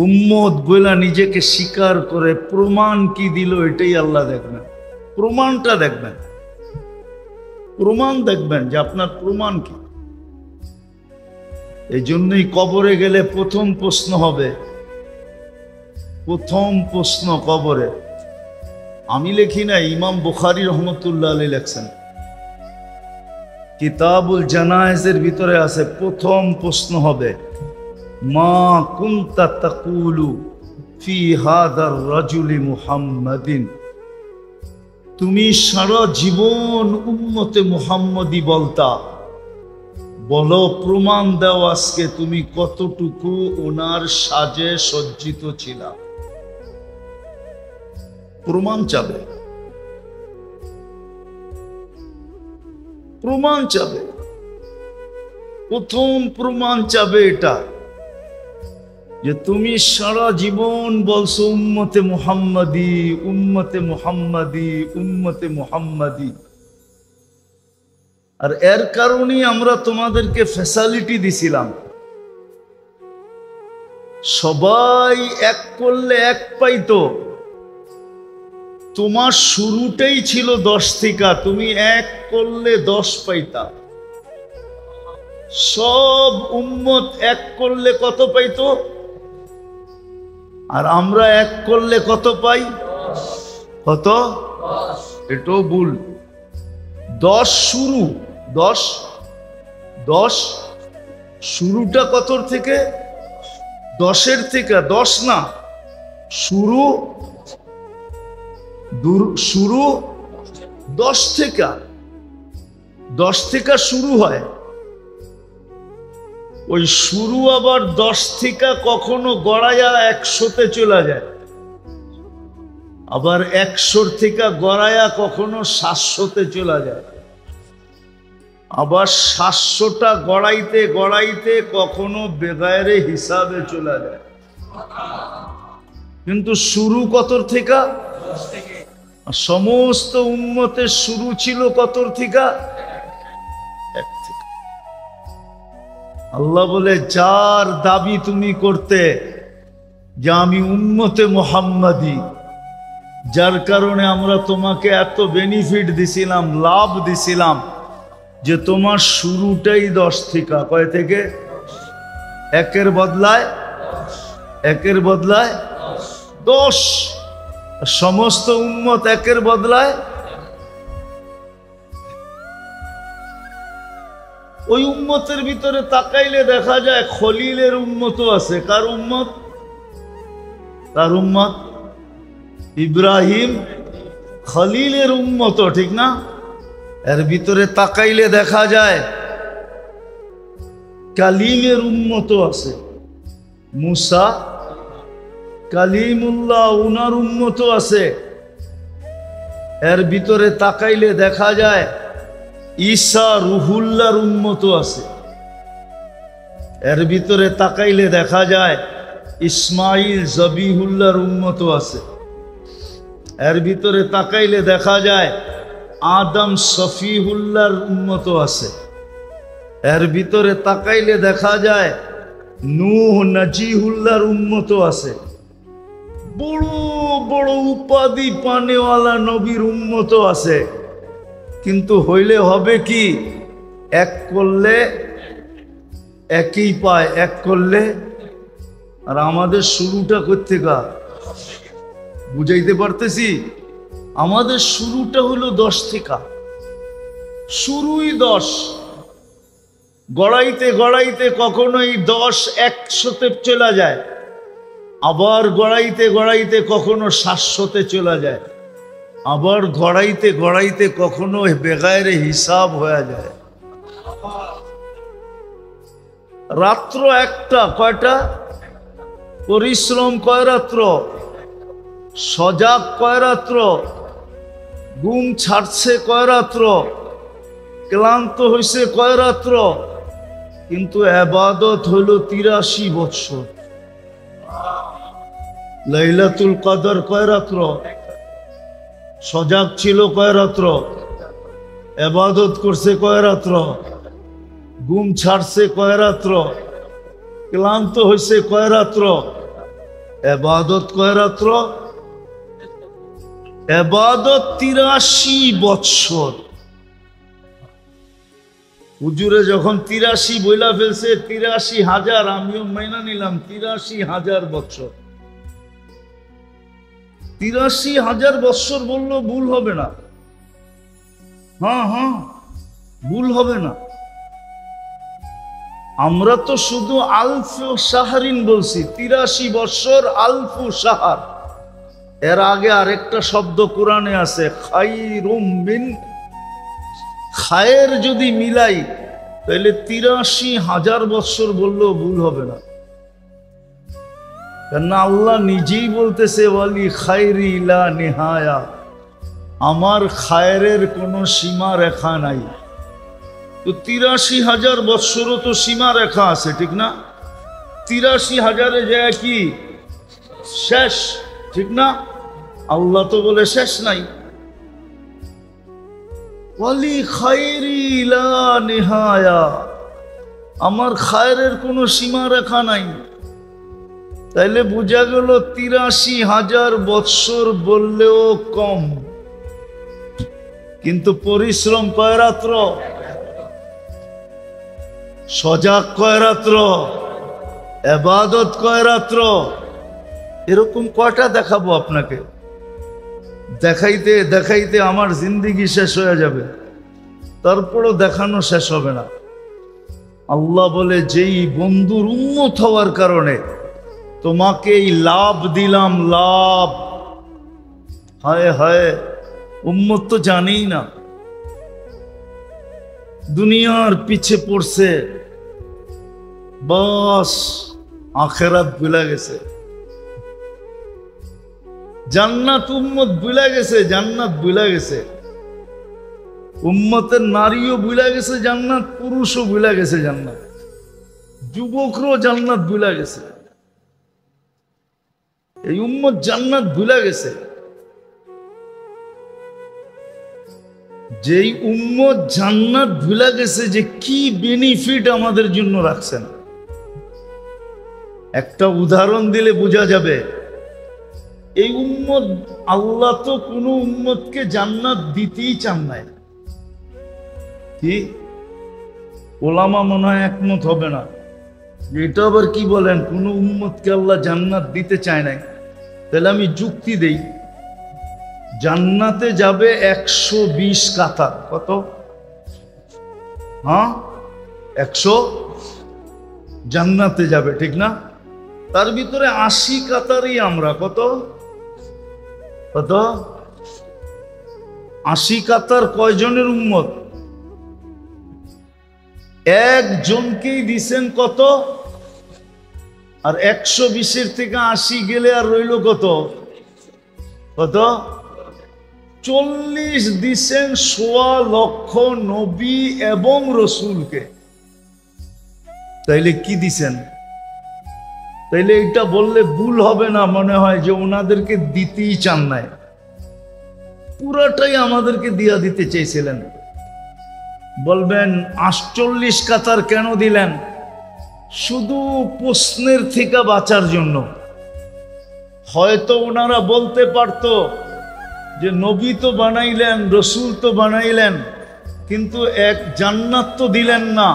উম্মত বলে নিজেকে স্বীকার করে প্রমাণ কি দিল এটাই আল্লাহ দেখবেন, প্রমাণটা দেখবেন, প্রমাণ দেখবেন যে আপনার প্রমাণ কি। এই জন্যই কবরে গেলে প্রথম প্রশ্ন হবে, প্রথম প্রশ্ন কবরে, আমি লিখি না, ইমাম বুখারী রহমতুল্লাহ আলাইহি লেখছেন, কিতাবুল জানায়েজের ভিতরে আছে, প্রথম প্রশ্ন হবে মা কুনতা তাকুলু ফি হাদার রাজুলি মুহাম্মাদিন, তুমি সারা জীবন উম্মতে মুহাম্মদি বলতা, বলো প্রমাণ দাও আজকে তুমি কতটুকু ওনার সাজে সজ্জিত ছিলা। প্রমাণ চাবে, প্রমাণ চাবে, প্রথম প্রমাণ চাবে এটা যে তুমি সারা জীবন বলছো উম্মতে মুহাম্মাদি, উম্মতে মুহাম্মাদি, উম্মতে মুহাম্মাদি। আর এর কারণেই আমরা তোমাদেরকে ফ্যাসিলিটি দিছিলাম, সবাই এক করলে এক পাইতো। তোমার শুরুটাই ছিল 10 থেকে, তুমি এক করলে 10 পাইতা। সব উম্মত এক করলে কত পাইতো? আর আমরা এক করলে কত পাই? কত? এটাও ভুল। 10 শুরু, 10 শুরুটা কতর থেকে? 10-এর থেকে, 10 না, শুরু 10 থেকে, 10 থেকে শুরু হয়। ওই শুরু আবার 10 থেকে কখনো গড়াইয়া 100-তে চলে যায়, আবার 100 থেকে গড়াইয়া কখনো 700-তে চলে যায়, আবার 700টা গড়াইতে গড়াইতে কখনো বেগায়রে হিসাবে চলে যায়। কিন্তু শুরু কতর থেকে? সমস্ত উম্মতের শুরু ছিল কতর থেকে? 1 থেকে। আল্লাহ বলে যার দাবি তুমি করতে যে আমি উম্মতে মুহাম্মাদি, যার কারণে আমরা তোমাকে এত বেনিফিট দিছিলাম, লাভ দিছিলাম, যে তোমার শুরুটাই 10 থেকে, কয় থেকে? একের বদলায় 10। সমস্ত উম্মত একের বদলায়, ওই উম্মতের ভিতরে তাকাইলে দেখা যায় খলিলের উম্মতও আছে। কার উম্মত? ইব্রাহিম খলিলের উম্মত, ঠিক না? এর ভিতরে তাকাইলে দেখা যায় কালিমের উম্মত আছে। মুসা কালিমুল্লাহ উনার উম্মত আছে। এর ভিতরে তাকাইলে দেখা যায় ঈসা রুহুল্লাহর উম্মত আছে। এর ভিতরে তাকাইলে দেখা যায় ইসমাইল জবিহুল্লাহর উম্মত আছে। এর ভিতরে তাকাইলে দেখা যায় আদম সফিহুল্লাহর উম্মত আছে। এর ভিতরে তাকাইলে দেখা যায় নূহ নজিহুল্লাহর উম্মত আছে। বড় বড় উপাধি পানেওয়ালা নবীর উম্মত আছে। কিন্তু হইলে হবে কি, এক করলে একই পায়, এক করলে। আর আমাদের শুরুটা করতে গা, বুঝাইতে পারতেছি? আমাদের শুরুটা হলো 10 থেকে, শুরুই 10। গড়াইতে গড়াইতে কখনো এই 10 100-তে চলে যায়, আবার গড়াইতে গড়াইতে কখনো 700-তে চলে যায়, আবার গড়াইতে গড়াইতে কখনো বেগায়ের হিসাব হয়ে যায়। রাত্র একটা, কয়টা? পরিশ্রম কয় রাত্র? সজাগ কয় রাত্র? ঘুম ছাড়ছে কয় রাত্র? ক্লান্ত হইছে কয় রাত্র? কিন্তু ইবাদত হইল 83 বৎসর। লাইলাতুল কদর কয় রাত্র? সজাগ ছিল কয় রাত্র? ইবাদত করছে কয় রাত্র? ঘুম ছাড়ছে কয় রাত্র? ক্লান্ত হইছে কয় রাত্র? ইবাদত কয় রাত্র? ইবাদত 83 বৎসর। হুজুরে যখন 83 বইলা ফেলছে, 83,000, আমিও মাইনা নিলাম 83,000 বৎসর। 83,000 বৎসর বললো ভুল হবে না। হ্যাঁ, ভুল হবে না। আমরা তো শুধু আলফু শাহরিন বলছি, 83 বৎসর আলফু শাহর। এর আগে আরেকটা শব্দ কোরআনে আছে, খায়রুম মিন। খায়ের যদি মিলাই তাহলে 83,000 বৎসর বললেও ভুল হবে না। কেননা আল্লাহ নিজেই বলতেছে ওয়ালি খায়রি লা নিহায়া, আমার খায়ের কোনো সীমা রেখা নাই। তো 83,000 বৎসরও তো সীমা রেখা আছে, ঠিক না? 83,000-এ যায় কি শেষ, ঠিক না? আল্লাহ তো বলে শেষ নাই। ওয়ালি খায়রি লা নিহায়া, আমার খায়ের কোনো সীমা রেখা নাই। তাইলে বোঝা গেল 83,000 বৎসর বললেও কম। কিন্তু পরিশ্রম কয় রাত্র? সজাগ কয় রাত্র? ইবাদত কয় রাত্র? এরকম কয়টা দেখাবো আপনাকে? দেখাইতে দেখাইতে আমার জিন্দেগি শেষ হয়ে যাবে, তারপরও দেখানো শেষ হবে না। আল্লাহ বলে, যেই বন্ধুর উম্মত হওয়ার কারণে তোমাকে এই লাভ দিলাম, লাভ। হায় হায়, উম্মত তো জানেই না, দুনিয়ার পিছে পড়ছে, বাস আখেরাত ভুলে গেছে। জান্নাত উম্মত ভুলে গেছে, জান্নাত ভুলে গেছে। উম্মতের নারীও ভুলে গেছে জান্নাত, পুরুষও ভুলে গেছে জান্নাত, যুবকরাও জান্নাত ভুলে গেছে। এই উম্মত জান্নাত ভুলে গেছে। যেই উম্মত জান্নাত ভুলে গেছে, যে কি বেনিফিট আমাদের জন্য রাখছেন, একটা উদাহরণ দিলে বোঝা যাবে। এই উম্মত, আল্লাহ তো কোনো উম্মতকে জান্নাত দিতেই চান নাই। কি ওলামা মনে হয় একমত হবে না। এটা আবার কি বলেন, কোন উম্মতকে আল্লাহ জান্নাত দিতে চায় নাই? তাহলে আমি যুক্তি দেই, জান্নাতে যাবে 120 কাতার। কত? হ্যাঁ, 100 জান্নাতে যাবে, ঠিক না? তার ভিতরে 80 কাতারই আমরা। কত কত? 80 কাতার কয়জনের উম্মত? একজনকেই দিছেন কত? আর 120-এর থেকে 80 গেলে আর রইল কত? কত? 40 দিছেন 1.25 লক্ষ নবী এবং রসুলকে। তাইলে কি দিছেন? তাইলে এটা বললে ভুল হবে না, মনে হয় যে ওনাদেরকে দিতেই চান নাই, পুরাটাই আমাদেরকে দিয়া দিতে চেয়েছিলেন। বলবেন 48 কাতার কেন দিলেন? শুধু প্রশ্নের থেকে বাঁচার জন্য। হয়তো ওনারা বলতে পারত যে নবী তো বানাইলেন, রসুল তো বানাইলেন, কিন্তু এক জান্নাত তো দিলেন না।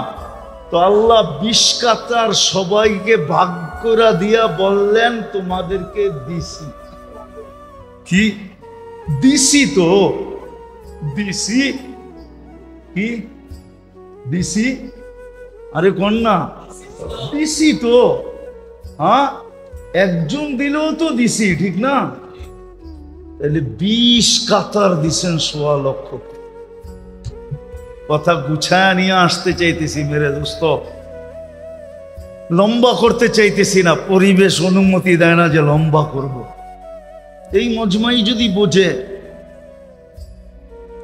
তো আল্লাহ 20 কাতার সবাইকে ভাগ করে দিয়া বললেন তোমাদেরকে দিছি। কি দিছি? তো দিছি কি দিছি? আরে কন্যা দিছি তো। হ্যাঁ, একজন দিলেও তো দিছি, ঠিক না? তাহলে 20 কাতার দিছেন 1.25 লক্ষ। কথা গুছায় নিয়ে আসতে চাইতেছি মেরে দোস্ত, লম্বা করতে চাইতেছি না, পরিবেশ অনুমতি দেয় না যে লম্বা করব। এই মজমাই যদি বোঝে,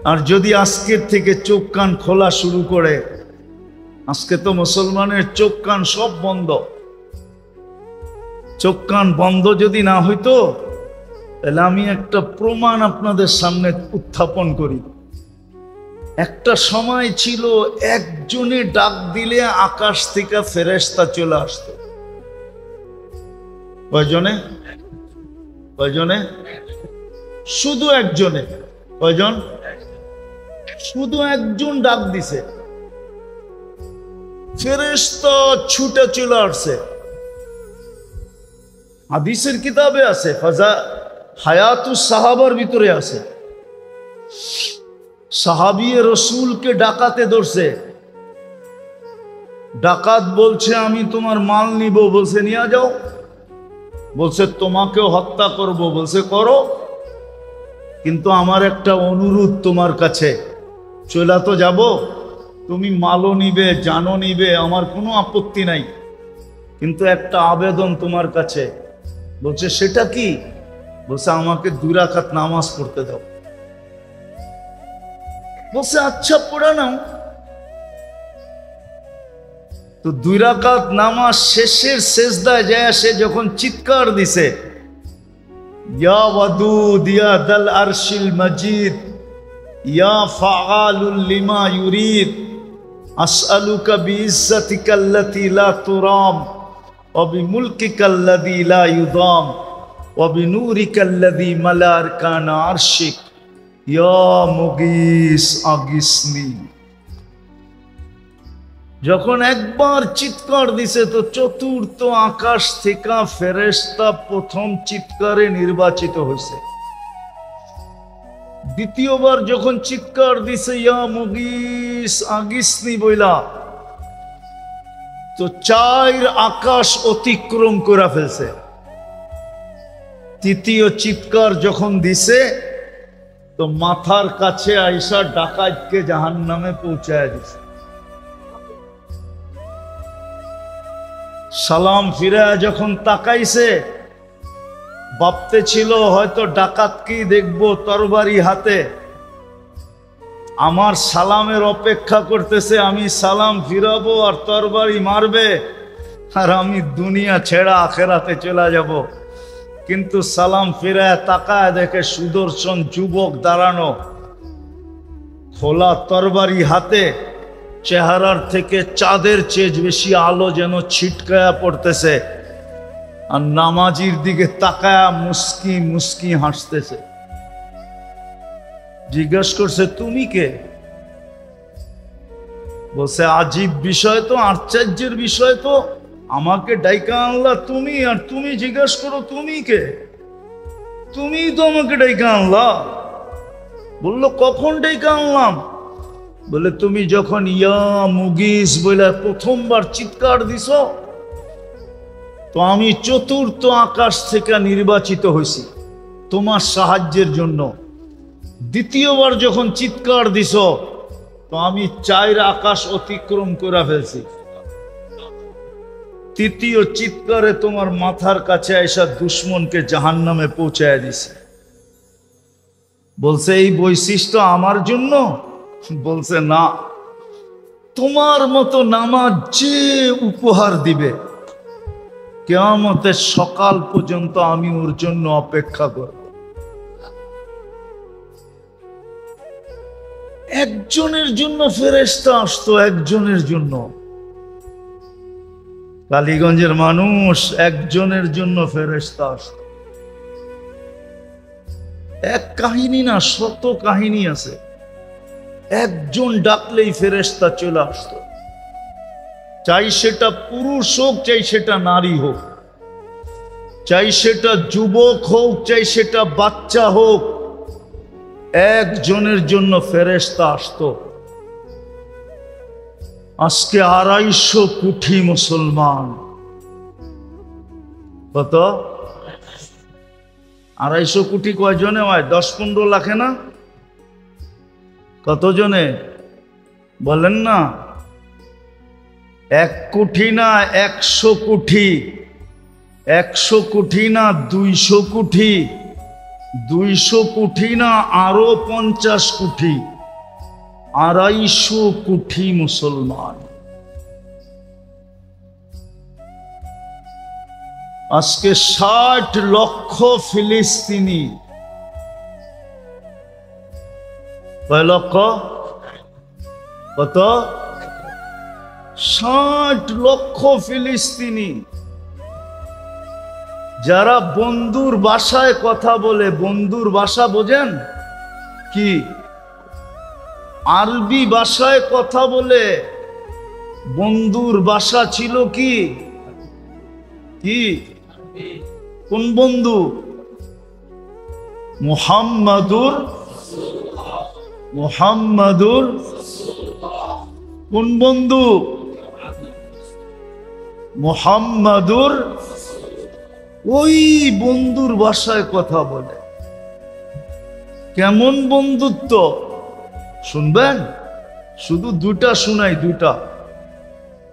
আর যদি আজকের থেকে চোখ কান খোলা শুরু করে, আজকে তো মুসলমানের চোখ কান সব বন্ধ। চোখ কান বন্ধ যদি না হইতো, তাহলে আমি একটা প্রমাণ আপনাদের সামনে উত্থাপন করি। একটা সময় ছিল একজনে ডাক দিলে আকাশ থেকে ফেরেশতা চলে আসতো। কয়জনে? কয়জনে? শুধু একজনে। কয়জন? শুধু একজন ডাক দিছে, ফেরেশতা ছুটে চলে আসছে। হাদিসের কিতাবে আছে, ফাজা হায়াতুস সাহাবার ভিতরে আছে, সাহাবী রসুলকে ডাকাতে ধরছে। ডাকাত বলছে আমি তোমার মাল নিব, বলছে নিয়ে যাও। বলছে তোমাকেও হত্যা করব, বলছে করো, কিন্তু আমার একটা অনুরোধ তোমার কাছে। চলা তো যাব, তুমি মালও নিবে, জানও নিবে, আমার কোনো আপত্তি নাই, কিন্তু একটা আবেদন তোমার কাছে। বলছে সেটা কি? বলছে আমাকে 2 রাকাত নামাজ পড়তে দাও। বলছে আচ্ছা পড়া নাও। তো 2 রাকাত নামাজ শেষের সেজদায় যায় সে যখন চিৎকার দিছে, ইয়া ওয়াদুদ ইয়া দাল আরশিল মাজিদ ইয়া ফাআলুল লিমা ইউরিদ আসআলুকা বিইজ্জাতিকাল্লাতী লা তুরাম ওয়া বিমুলকিকাল্লাযী লা ইউদাম ওয়া বিনূরিকাল্লাযী মালা আরকানা আরশিক ইয়া মুগীস আগিসনি। যখন একবার চিৎকার দিছে তো চতুর্থ আকাশ থেকে ফেরেশতা প্রথম চিৎকারে নির্বাচিত হয়েছে। দ্বিতীয়বার যখন চিৎকার দিছে ইয়া মুগীস আগিসনি বইলা, তো 4 আকাশ অতিক্রম করে ফেলছে। তৃতীয় চিৎকার যখন দিছে তো মাথার কাছে আইসা ডাকাতকে জাহান্নামে পৌঁছায় দিছে। সালাম ফিরে যখন তাকাইছে, ভাবতে ছিল হয়তো ডাকাতকেই দেখবো তরবারি হাতে, আমার সালামের অপেক্ষা করতেছে, আমি সালাম ফিরাবো আর তরবারি মারবে আর আমি দুনিয়া ছেড়া আখেরাতে চলে যাব। কিন্তু সালাম ফিরায় তাকায় দেখে সুদর্শন যুবক দাঁড়ানো, খোলা তরবারি হাতে, চেহারার থেকে চাঁদের চেয়ে বেশি আলো যেন ছিটকায়া পড়তেছে, আর নামাজির দিকে তাকায়া মুস্কি মুস্কি হাসতেছে। জিজ্ঞেস করছে তুমি কে? বলছে আজীব বিষয় তো, আশ্চর্যের বিষয় তো, আমাকে ডাইকা আনলা তুমি, আর তুমি জিজ্ঞাসা করো তুমি কে? তুমি তো আমাকে ডাইকা আনলা। বললো কখন ডাইকা আনলাম? বলে তুমি যখন ইয়া মুগিস বলে প্রথমবার চিৎকার দিছ, তো আমি চতুর্থ আকাশ থেকে নির্বাচিত হয়েছি তোমার সাহায্যের জন্য। দ্বিতীয়বার যখন চিৎকার দিছ, তো আমি 4 আকাশ অতিক্রম করে ফেলছি। তৃতীয় চিৎকারে তোমার মাথার কাছে এসে দুশ্মনকে জাহান্নামে পৌঁছায় দিছে। বলছে এই বৈশিষ্ট্য আমার জন্য? বলছে না, তোমার মতো নামাজ যে উপহার দিবে কিয়ামতের সকাল পর্যন্ত আমি ওর জন্য অপেক্ষা করব। একজনের জন্য ফেরেশতা আসতো, একজনের জন্য। কালীগঞ্জের মানুষ, একজনের জন্য ফেরেশতা আসতো। এক কাহিনী না, শত কাহিনী আছে। একজন ডাকলেই ফেরেশতা চলে আসতো, চাই সেটা পুরুষ হোক, চাই সেটা নারী হোক, চাই সেটা যুবক হোক, চাই সেটা বাচ্চা হোক, একজনের জন্য ফেরেশতা আসতো। আজকে 250 কোটি মুসলমান। কত? 250 কোটি কয়জনে হয়? 10-15 লাখে না? কত জনে বলেন না? 1 কোটি না 100 কোটি, 100 কোটি না 200 কোটি, 200 কোটি না আরো 50 কোটি, 250 কোটি মুসলমান। আজকে 60 লক্ষ ফিলিস্তিনি। কয় লক্ষ? কত? 60 লক্ষ ফিলিস্তিনি, যারা বন্ধুর ভাষায় কথা বলে। বন্ধুর ভাষা বোঝেন কি? আরবি ভাষায় কথা বলে। বন্ধুর ভাষা ছিল কি? কি? কোন বন্ধু? মুহাম্মাদুর। মুহাম্মাদুর কোন বন্ধু? মুহাম্মাদুর। ওই বন্ধুর ভাষায় কথা বলে। কেমন বন্ধুত্ব শুনবেন? শুধু 2টা শুনাই, 2টা।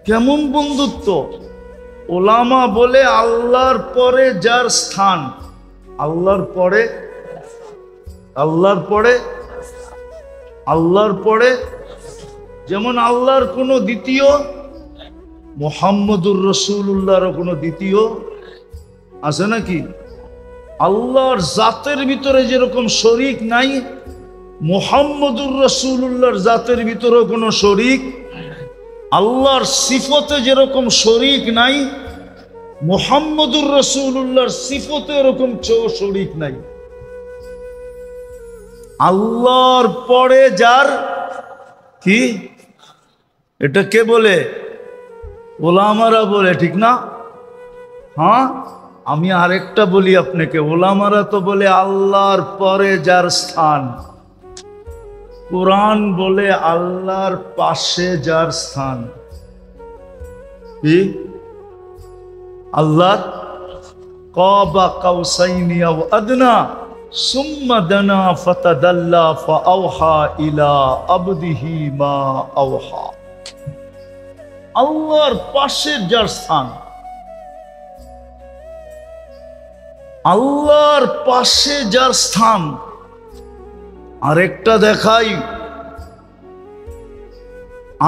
কেমন বন্ধুত্ব? ওলামা বলে আল্লাহর পরে যার স্থান, আল্লাহর পরে, আল্লাহর পরে, আল্লাহর পরে, যেমন আল্লাহর কোনো দ্বিতীয়, মুহাম্মদুর রাসূলুল্লাহর কোনো দ্বিতীয় আছে নাকি? আল্লাহর জাতের ভিতরে যেরকম শরীক নাই, মুহাম্মদুর রাসূলুল্লাহর জাতের ভিতরে কোনো শরীক। আল্লাহর সিফতে যেরকম শরীক নাই, মুহাম্মদুর রাসূলুল্লাহর সিফতে এরকম শরীক নাই। আল্লাহর পরে যার কি, এটা কে বলে? ওলামারা বলে, ঠিক না? হ্যাঁ, আমি আরেকটা বলি আপনাকে। ওলামারা তো বলে আল্লাহর পরে যার স্থান। কোরআন বলে আল্লাহর পাশে যার স্থান। কি? আল্লাহর কাবা কাউসাইনি আও আদনা সুম্মা দানা ফাতাদাল্লা ফাআওহা ইলা আবদিহি মা আওহা। আল্লাহর পাশে যার স্থান, আল্লাহর পাশে যার স্থান। আরেকটা দেখাই,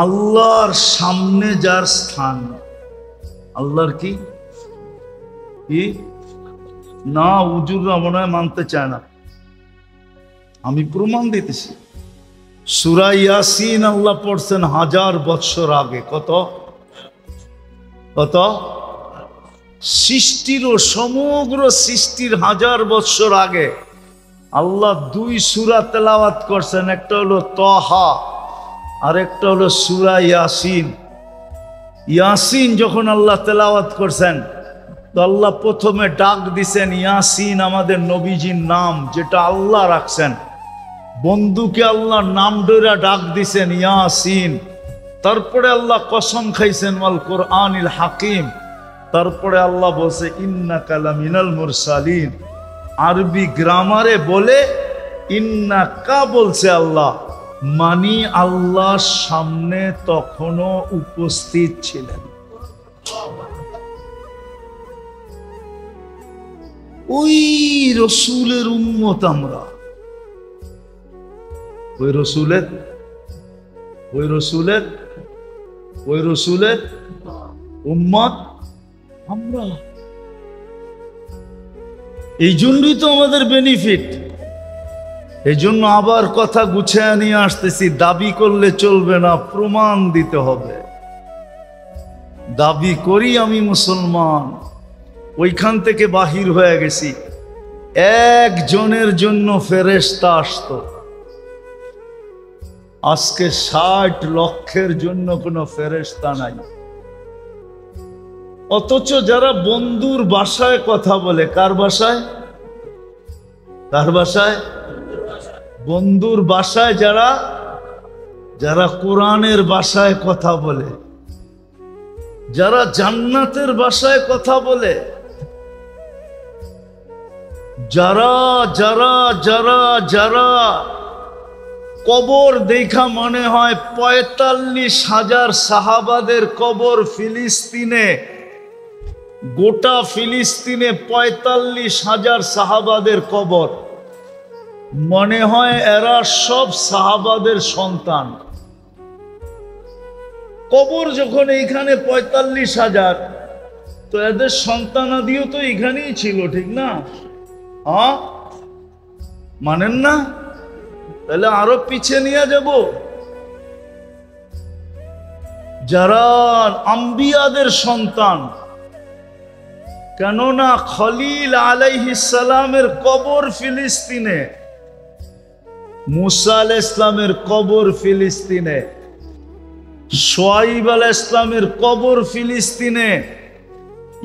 আল্লাহর সামনে যার স্থান। আল্লাহর কি কি না, হুজুররা মনে হয় মানতে চায় না। আমি প্রমাণ দিতেছি। সূরা ইয়াসিন আল্লাহ পড়ছেন 1000 বছর আগে। কত? কত? সৃষ্টিরও, সমগ্র সৃষ্টির 1000 বছর আগে আল্লাহ 2 সূরা তেলাওয়াত করছেন। একটা হলো তাহা, আরেকটা হলো সূরা ইয়াসিন। ইয়াসিন যখন আল্লাহ তেলাওয়াত করছেন তো আল্লাহ প্রথমে ডাক দিছেন ইয়াসিন, আমাদের নবীজির নাম যেটা আল্লাহ রাখছেন। বন্ধুকে আল্লাহর নাম ধরে ডাক দিছেন ইয়াসিন। তারপরে আল্লাহ কসম খাইছেন ওয়াল কোরআনিল হাকিম। তারপরে আল্লাহ বলছে ইন্নাকা লামিনাল মুরসালিন। আরবি গ্রামারে বলে ইন্নাকা বলছে আল্লাহ, মানি আল্লাহর সামনে তখনও উপস্থিত ছিলেন। ওই রসুলের উম্মত আমরা, ওই রসুলের উম্মত আমরা। এই জন্যই তো আমাদের বেনিফিট। এই জন্য আবার কথা গুছিয়ে নিয়ে আসতেছি, দাবি করলে চলবে না, প্রমাণ দিতে হবে। দাবি করি আমি মুসলমান, ওইখান থেকে বাহির হয়ে গেছি। একজনের জন্য ফেরেশতা আসতো, আজকে 60 লক্ষের জন্য কোনো ফেরেশতা নাই। অথচ যারা বন্ধুর ভাষায় কথা বলে, কার ভাষায়? বন্ধুর ভাষায়, যারা কোরআনের ভাষায় কথা বলে, যারা জান্নাতের ভাষায় কথা বলে, যারা যারা যারা যারা কবর দেখা মনে হয় 45,000 সাহাবাদের কবর ফিলিস্তিনে, গোটা ফিলিস্তিনে 45,000 সাহাবাদের কবর, মনে হয় এরা সব সাহাবাদের সন্তান। কবর যখন এইখানে 45,000, তো এদের সন্তানাদিও তো এখানেই ছিল, ঠিক না? হ্যাঁ, মানেন না? তাহলে আরো পিছিয়ে নিয়ে যাব। যারা আম্বিয়াদের সন্তান, কেননা খলিল আলাইহিস সালামের কবর ফিলিস্তিনে, মুসা আলাইহিস সালামের কবর ফিলিস্তিনে, শুআয়ব আলাইহিস সালামের কবর ফিলিস্তিনে,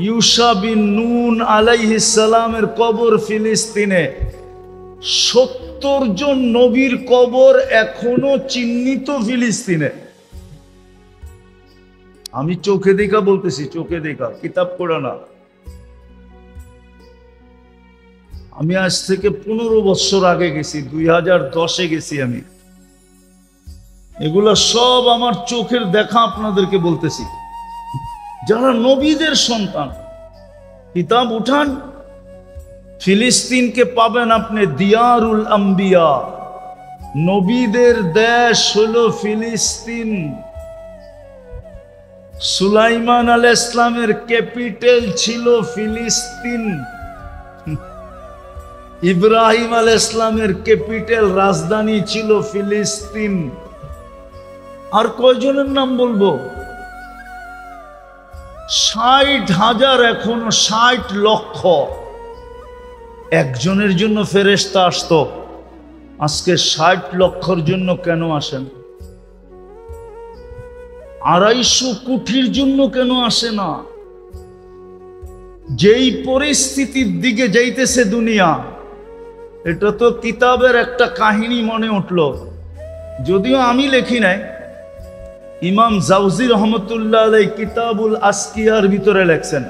ইউসা বিন নুন আলাইহিস সালামের কবর ফিলিস্তিনে। 70 জন নবীর কবর এখনো চিহ্নিত ফিলিস্তিনে। আমি চোখে দেখা বলতেছি, চোখে দেখা, কিতাব পড়া না। আমি আজ থেকে 15 বছর আগে গেছি, 2010-এ গেছি আমি। এগুলা সব আমার চোখের দেখা, আপনাদেরকে বলতেছি। যারা নবীদের সন্তান, কিতাব উঠান, ফিলিস্তিনকে পাবেন আপনি দিয়ারুল আম্বিয়া, নবীদের দেশ হলো ফিলিস্তিন। সুলাইমান আলাইহিস সালামের ক্যাপিটাল ছিল ফিলিস্তিন। ইব্রাহিম আলাইহিস সালামের ক্যাপিটাল, রাজধানী ছিল ফিলিস্তিন। আর কয়জনের নাম বলবো? 60,000, এখনো 60 লক্ষ। একজনের জন্য ফেরেশতা আসতো, আজকে 60 লক্ষর জন্য কেন আসেন? 250 কোটির জন্য কেন আসে না? যেই পরিস্থিতির দিকে যাইতেছে দুনিয়া, এটা তো কিতাবের একটা কাহিনী মনে উঠল, যদিও আমি লিখি নাই। ইমাম জাউজি রহমতুল্লাহ আলাইহি কিতাবুল আসকিয়ার ভিতরে লেখছেন,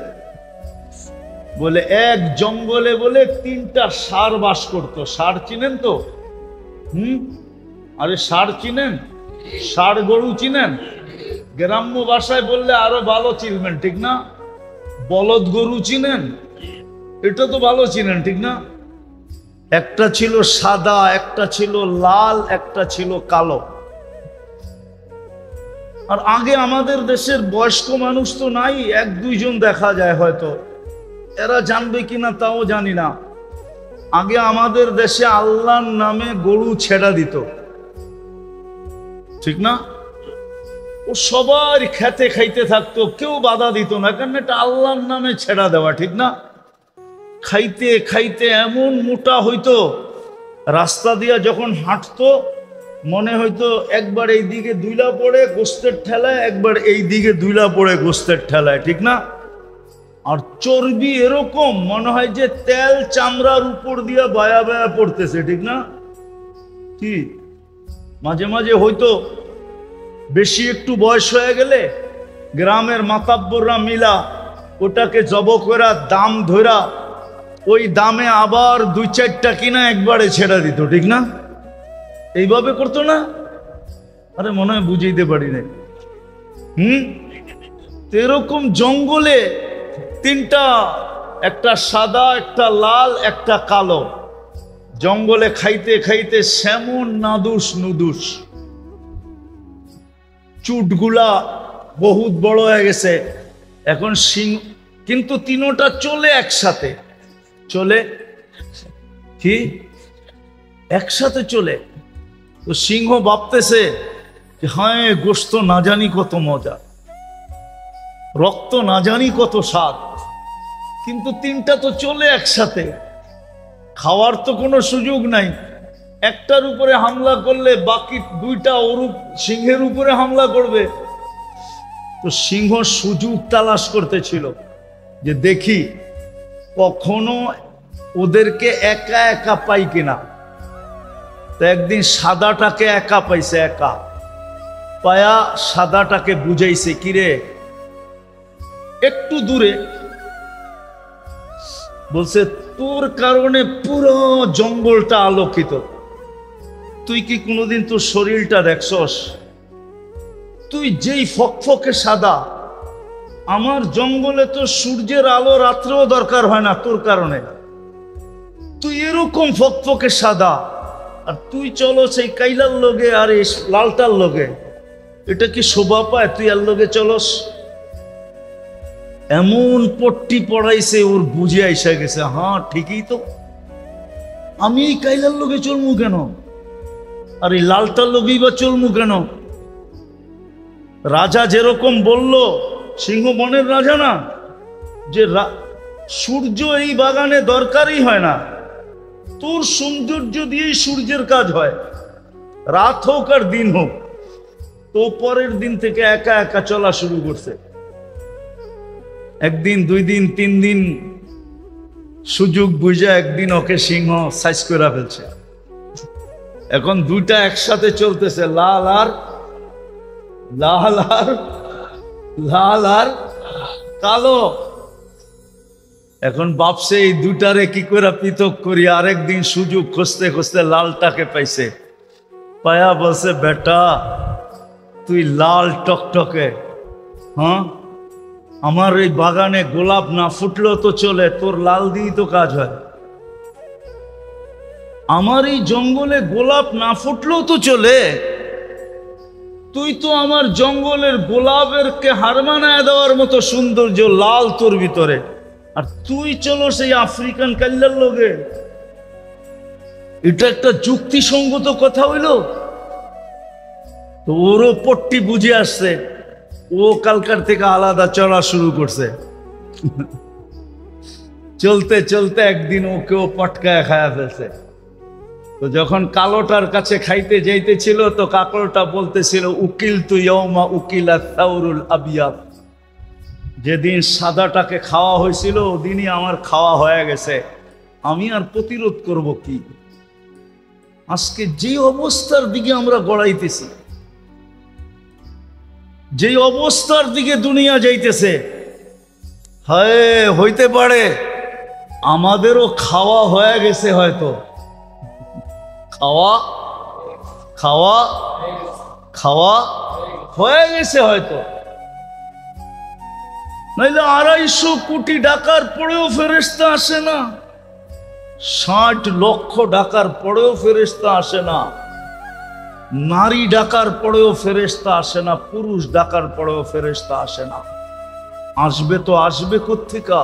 বলে এক জঙ্গলে বলে 3টা ষাঁড় বাস করতো। ষাঁড় চিনেন তো? আরে ষাঁড় চিনেন? ষাঁড় গরু চিনেন? গ্রাম্য ভাষায় বললে আরো ভালো চিনবেন, ঠিক না? বলদ গরু চিনেন? এটা তো ভালো চিনেন, ঠিক না? একটা ছিল সাদা, একটা ছিল লাল, একটা ছিল কালো। আর আগে আমাদের দেশের বয়স্ক মানুষ তো নাই, 1-2 জন দেখা যায় হয়তো, এরা জানবে কিনা তাও জানি না। আগে আমাদের দেশে আল্লাহর নামে গরু ছেড়া দিত, ঠিক না? ও সবার খেতে খাইতে থাকতো, কেউ বাধা দিত না, কারণ এটা আল্লাহর নামে ছেড়া দেওয়া, ঠিক না? খাইতে খাইতে এমন মোটা হইতো, রাস্তা দিয়া যখন হাঁটতো মনে হয়তো একবার এই দিকে দুইলা পড়ে গোস্তের ঠেলায়, একবার এই দিকে দুইলা পড়ে গোস্তের ঠেলায়, ঠিক না? আর চর্বি এরকম মনে হয় যে তেল চামড়ার উপর দিয়া বায়া বায়া পড়তেছে, ঠিক না? কি মাঝে মাঝে হয়তো বেশি একটু বয়স হয়ে গেলে গ্রামের মাতাব্বররা মিলা ওটাকে জব করা দাম ধরা ওই দামে আবার 2-4টা কিনা একবারে ছেড়া দিত, ঠিক না? এইভাবে করতো না? আরে মনে হয় বুঝাইতে পারি না। এরকম জঙ্গলে 3টা, একটা সাদা, একটা লাল, একটা কালো, জঙ্গলে খাইতে খাইতে সেমন নাদুস নুদুস, চুটগুলা বহুত বড় হয়ে গেছে এখন সিং, কিন্তু 3টা চলে একসাথে, চলে কি একসাথে চলে। তো সিংহ ভাবতেছে হ্যাঁ গোস্ত না জানি কত মজা, রক্ত না জানি কত স্বাদ, কিন্তু 3টা তো চলে একসাথে, খাওয়ার তো কোনো সুযোগ নাই। একটার উপরে হামলা করলে বাকি 2টা ওরূপ সিংহের উপরে হামলা করবে। তো সিংহ সুযোগ তালাশ করতেছিল যে দেখি কখনো ওদেরকে একা একা পাই কিনা। তো একদিন সাদাটাকে একা পাইছে, একা পায়া সাদাটাকে বুঝাইছে, কিরে একটু দূরে, বলছে তোর কারণে পুরো জঙ্গলটা আলোকিত, তুই কি কোনোদিন তোর শরীরটা দেখছস? তুই যেই ফকফকে সাদা, আমার জঙ্গলে তো সূর্যের আলো রাত্রেও দরকার হয় না তোর কারণে, তুই এরকম ফকফকে সাদা, আর তুই চলো সেই কাইলার লগে আর এই লালটার লগে, এটা কি শোভা পায়? তুই আর লগে চলস? এমন পট্টি পড়াইছে ওর বুঝে আইসা গেছে, হ্যাঁ ঠিকই তো, আমি এই কাইলার লগে চলমু কেন, আর এই লালটার লগেই বা চলমু কেন? রাজা যেরকম বলল, সিংহ বনের রাজা না, যে সূর্য এই বাগানে দরকারই হয় না, তোর সৌন্দর্য দিয়েই সূর্যের কাজ হয়, রাত হোক আর দিন হোক। তো পরের দিন থেকে একা একা চলা শুরু করছে। 1 দিন 2 দিন 3 দিন সুযোগ বুঝে একদিন ওকে সিংহ সাইজ করে ফেলছে। এখন 2টা একসাথে চলতেছে, লাল আর লাল আর লাল আর কালো। এখন ভাবছে এই 2টারে কি করে পৃথক করি। আরেকদিন সুযোগ খুঁজতে খুঁজতে লালটাকে পাইছে, পায়া বলছে বেটা তুই লাল টকটকে, হ্যাঁ আমার এই বাগানে গোলাপ না ফুটলেও তো চলে, তোর লাল দিয়েই তো কাজ হয়। আমার এই জঙ্গলে গোলাপ না ফুটলেও তো চলে, তুই তো আমার জঙ্গলের গোলাপের কে হার মানায় দেওয়ার মতো সৌন্দর্য লাল তোর ভিতরে, আর তুই চলো সেই আফ্রিকান কাল্লার লগে। এটা একটা যুক্তিসঙ্গত কথা হইল? তো ওরও পট্টি বুঝে আসছে, ও কালকার থেকে আলাদা চলা শুরু করছে। চলতে চলতে একদিন ওকেও পটকায় খায়া ফেলছে। তো যখন কালোটার কাছে খাইতে যাইতেছিল, তো কাকলটা বলতেছিল উকিল তুই ইয়ৌমা উকিলা সাউরুল আবিয়াব, যেদিন সাদাটাকে খাওয়া হয়েছিল ওদিনই আমার খাওয়া হয়ে গেছে, আমি আর প্রতিরোধ করব কি? আজকে যে অবস্থার দিকে আমরা গড়াইতেছি, যে অবস্থার দিকে দুনিয়া যাইতেছে, হায় হইতে পারে আমাদেরও খাওয়া হয়ে গেছে, হয়তো খাওয়া খাওয়া খাওয়া হয়ে গেছে হয়তো, নাইলে 250 কোটি ডাকার পরেও ফেরেশতা আসে না, 60 লক্ষ ডাকার পরেও ফেরেশতা আসে না, নারী ডাকার পরেও ফেরেশতা আসে না, পুরুষ ডাকার পরেও ফেরেশতা আসে না। আসবে তো আসবে কোত্থেকে?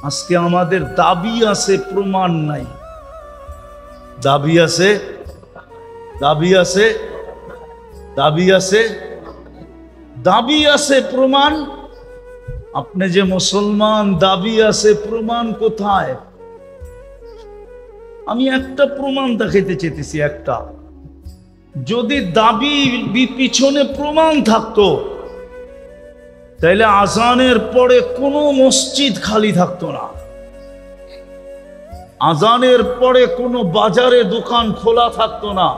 আজকে আমাদের দাবি আছে, প্রমাণ নাই। দাবি আছে, দাবি আছে, দাবি আছে, দাবি আছে, প্রমাণ? আপনি যে মুসলমান, দাবি আছে, প্রমাণ কোথায়? আমি একটা প্রমাণ দেখাইতে চেয়েছি, একটা যদি দাবি পিছনে প্রমাণ থাকতো তাহলে আজানের পরে কোনো মসজিদ খালি থাকতো না, আজানের পরে কোনো বাজারে দোকান খোলা থাকতো না,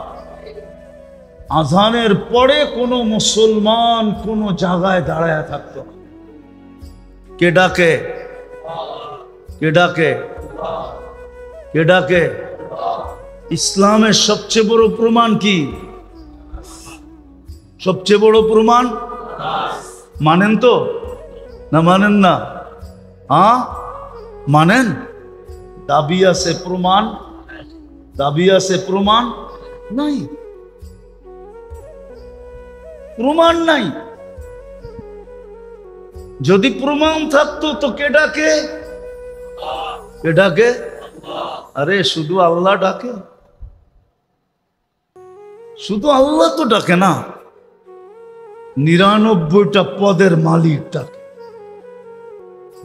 আজানের পরে কোনো মুসলমান কোনো জায়গায় দাঁড়ায় থাকতো না। কে ডাকে? কে ডাকে? কে ডাকে? ইসলামের সবচেয়ে বড় প্রমাণ কি? সবচেয়ে বড় প্রমাণ মানেন তো না মানেন না? মানেন? দাবি আছে প্রমাণ, দাবি আছে প্রমাণ নাই, প্রমাণ নাই। যদি প্রমাণ থাকতো তো কে ডাকে? কে ডাকে? আরে শুধু আল্লাহ ডাকে, শুধু আল্লাহ তো ডাকে না, 99টা পদের মালিক ডাকে,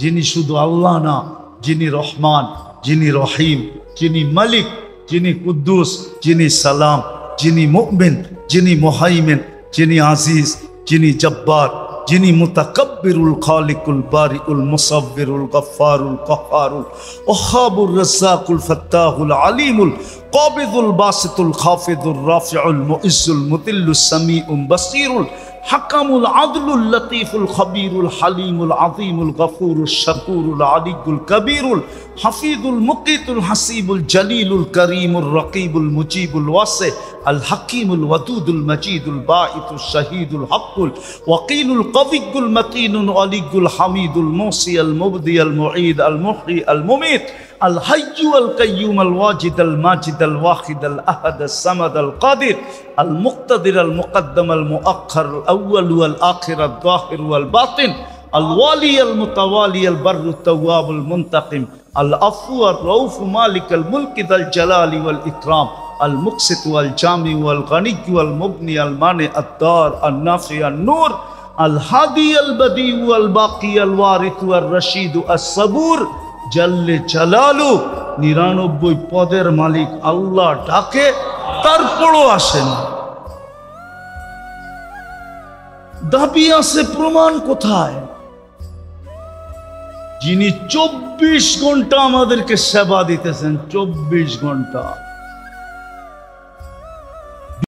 যিনি শুধু আল্লাহ না, যিনি রহমান, যিনি রহিম, যিনি মালিক, যিনি কুদ্দুস, যিনি সালাম, যিনি মুমিন, যিনি মুহাইমিন, যিনি আজিজ, যিনি জব্বার, যিনি মুতাকাব্বিরুল খালিকুল বারিউল মুসাব্বিরুল গফফারুল কাহ্হারুল ওয়াহাবুর রাজ্জাকুল ফাত্তাহুল আলিমুল কাবিদুল বাসিতুল খাফিদুর রাফিউল মুইজ্জুল মুতিল্লুস সামিউল বাসীরুল হাকামুল আদলুল লতীফুল খবীরুল হালিমুল আযীমুল গফুরুশ শাকুরুল আলিয়ুল কবীরুল হাফিজুল মুকিতুল হাসিবুল জলিলুল করিমুর রকিবুল মুজিবুল ওয়াসি আল হাকিমুল ওয়াদুদুল মজিদুল বাঈতুশ শাহীদুল হকুল ওয়াকিলুল কবিয়ুল মতিনুল আলিয়ুল হামিদুল মুসি আল মুবদি আল মুঈদ আল মুহয়ি আল মুমীত আল হাইয়্যু আল কাইয়্যুম আল ওয়াজিদ আল মাজিদ আল ওয়াহিদ আল আহাদ আল সামাদ আল কাদির আল মুক্তাদির আল মুকদ্দম আল মুআখ্খার আল আউয়াল ওয়াল আখির আল যাহির ওয়াল বাতিন আল ওয়ালি আল মুতাওয়ালি আল বাররু তাওয়াব আল মুনতাকিম আল আফু আর রউফ মালিক আল মুলক যাল জালালি ওয়াল ইকরাম আল মুকসিত ওয়াল জামি ওয়াল গনি ওয়াল মুগনি আল মানি আদ-দার আল নাফি আন নূর আল হাদি আল বদি ওয়াল বাকি আল ওয়ারিস ওয়াল রশিদ আস সাবুর জাল্লে জালালু। 99 পদের মালিক আল্লাহ ডাকে, তারপরও আসেন। দাবি আছে, প্রমাণ কোথায়? যিনি 24 ঘন্টা আমাদেরকে সেবা দিতেছেন, 24 ঘন্টা।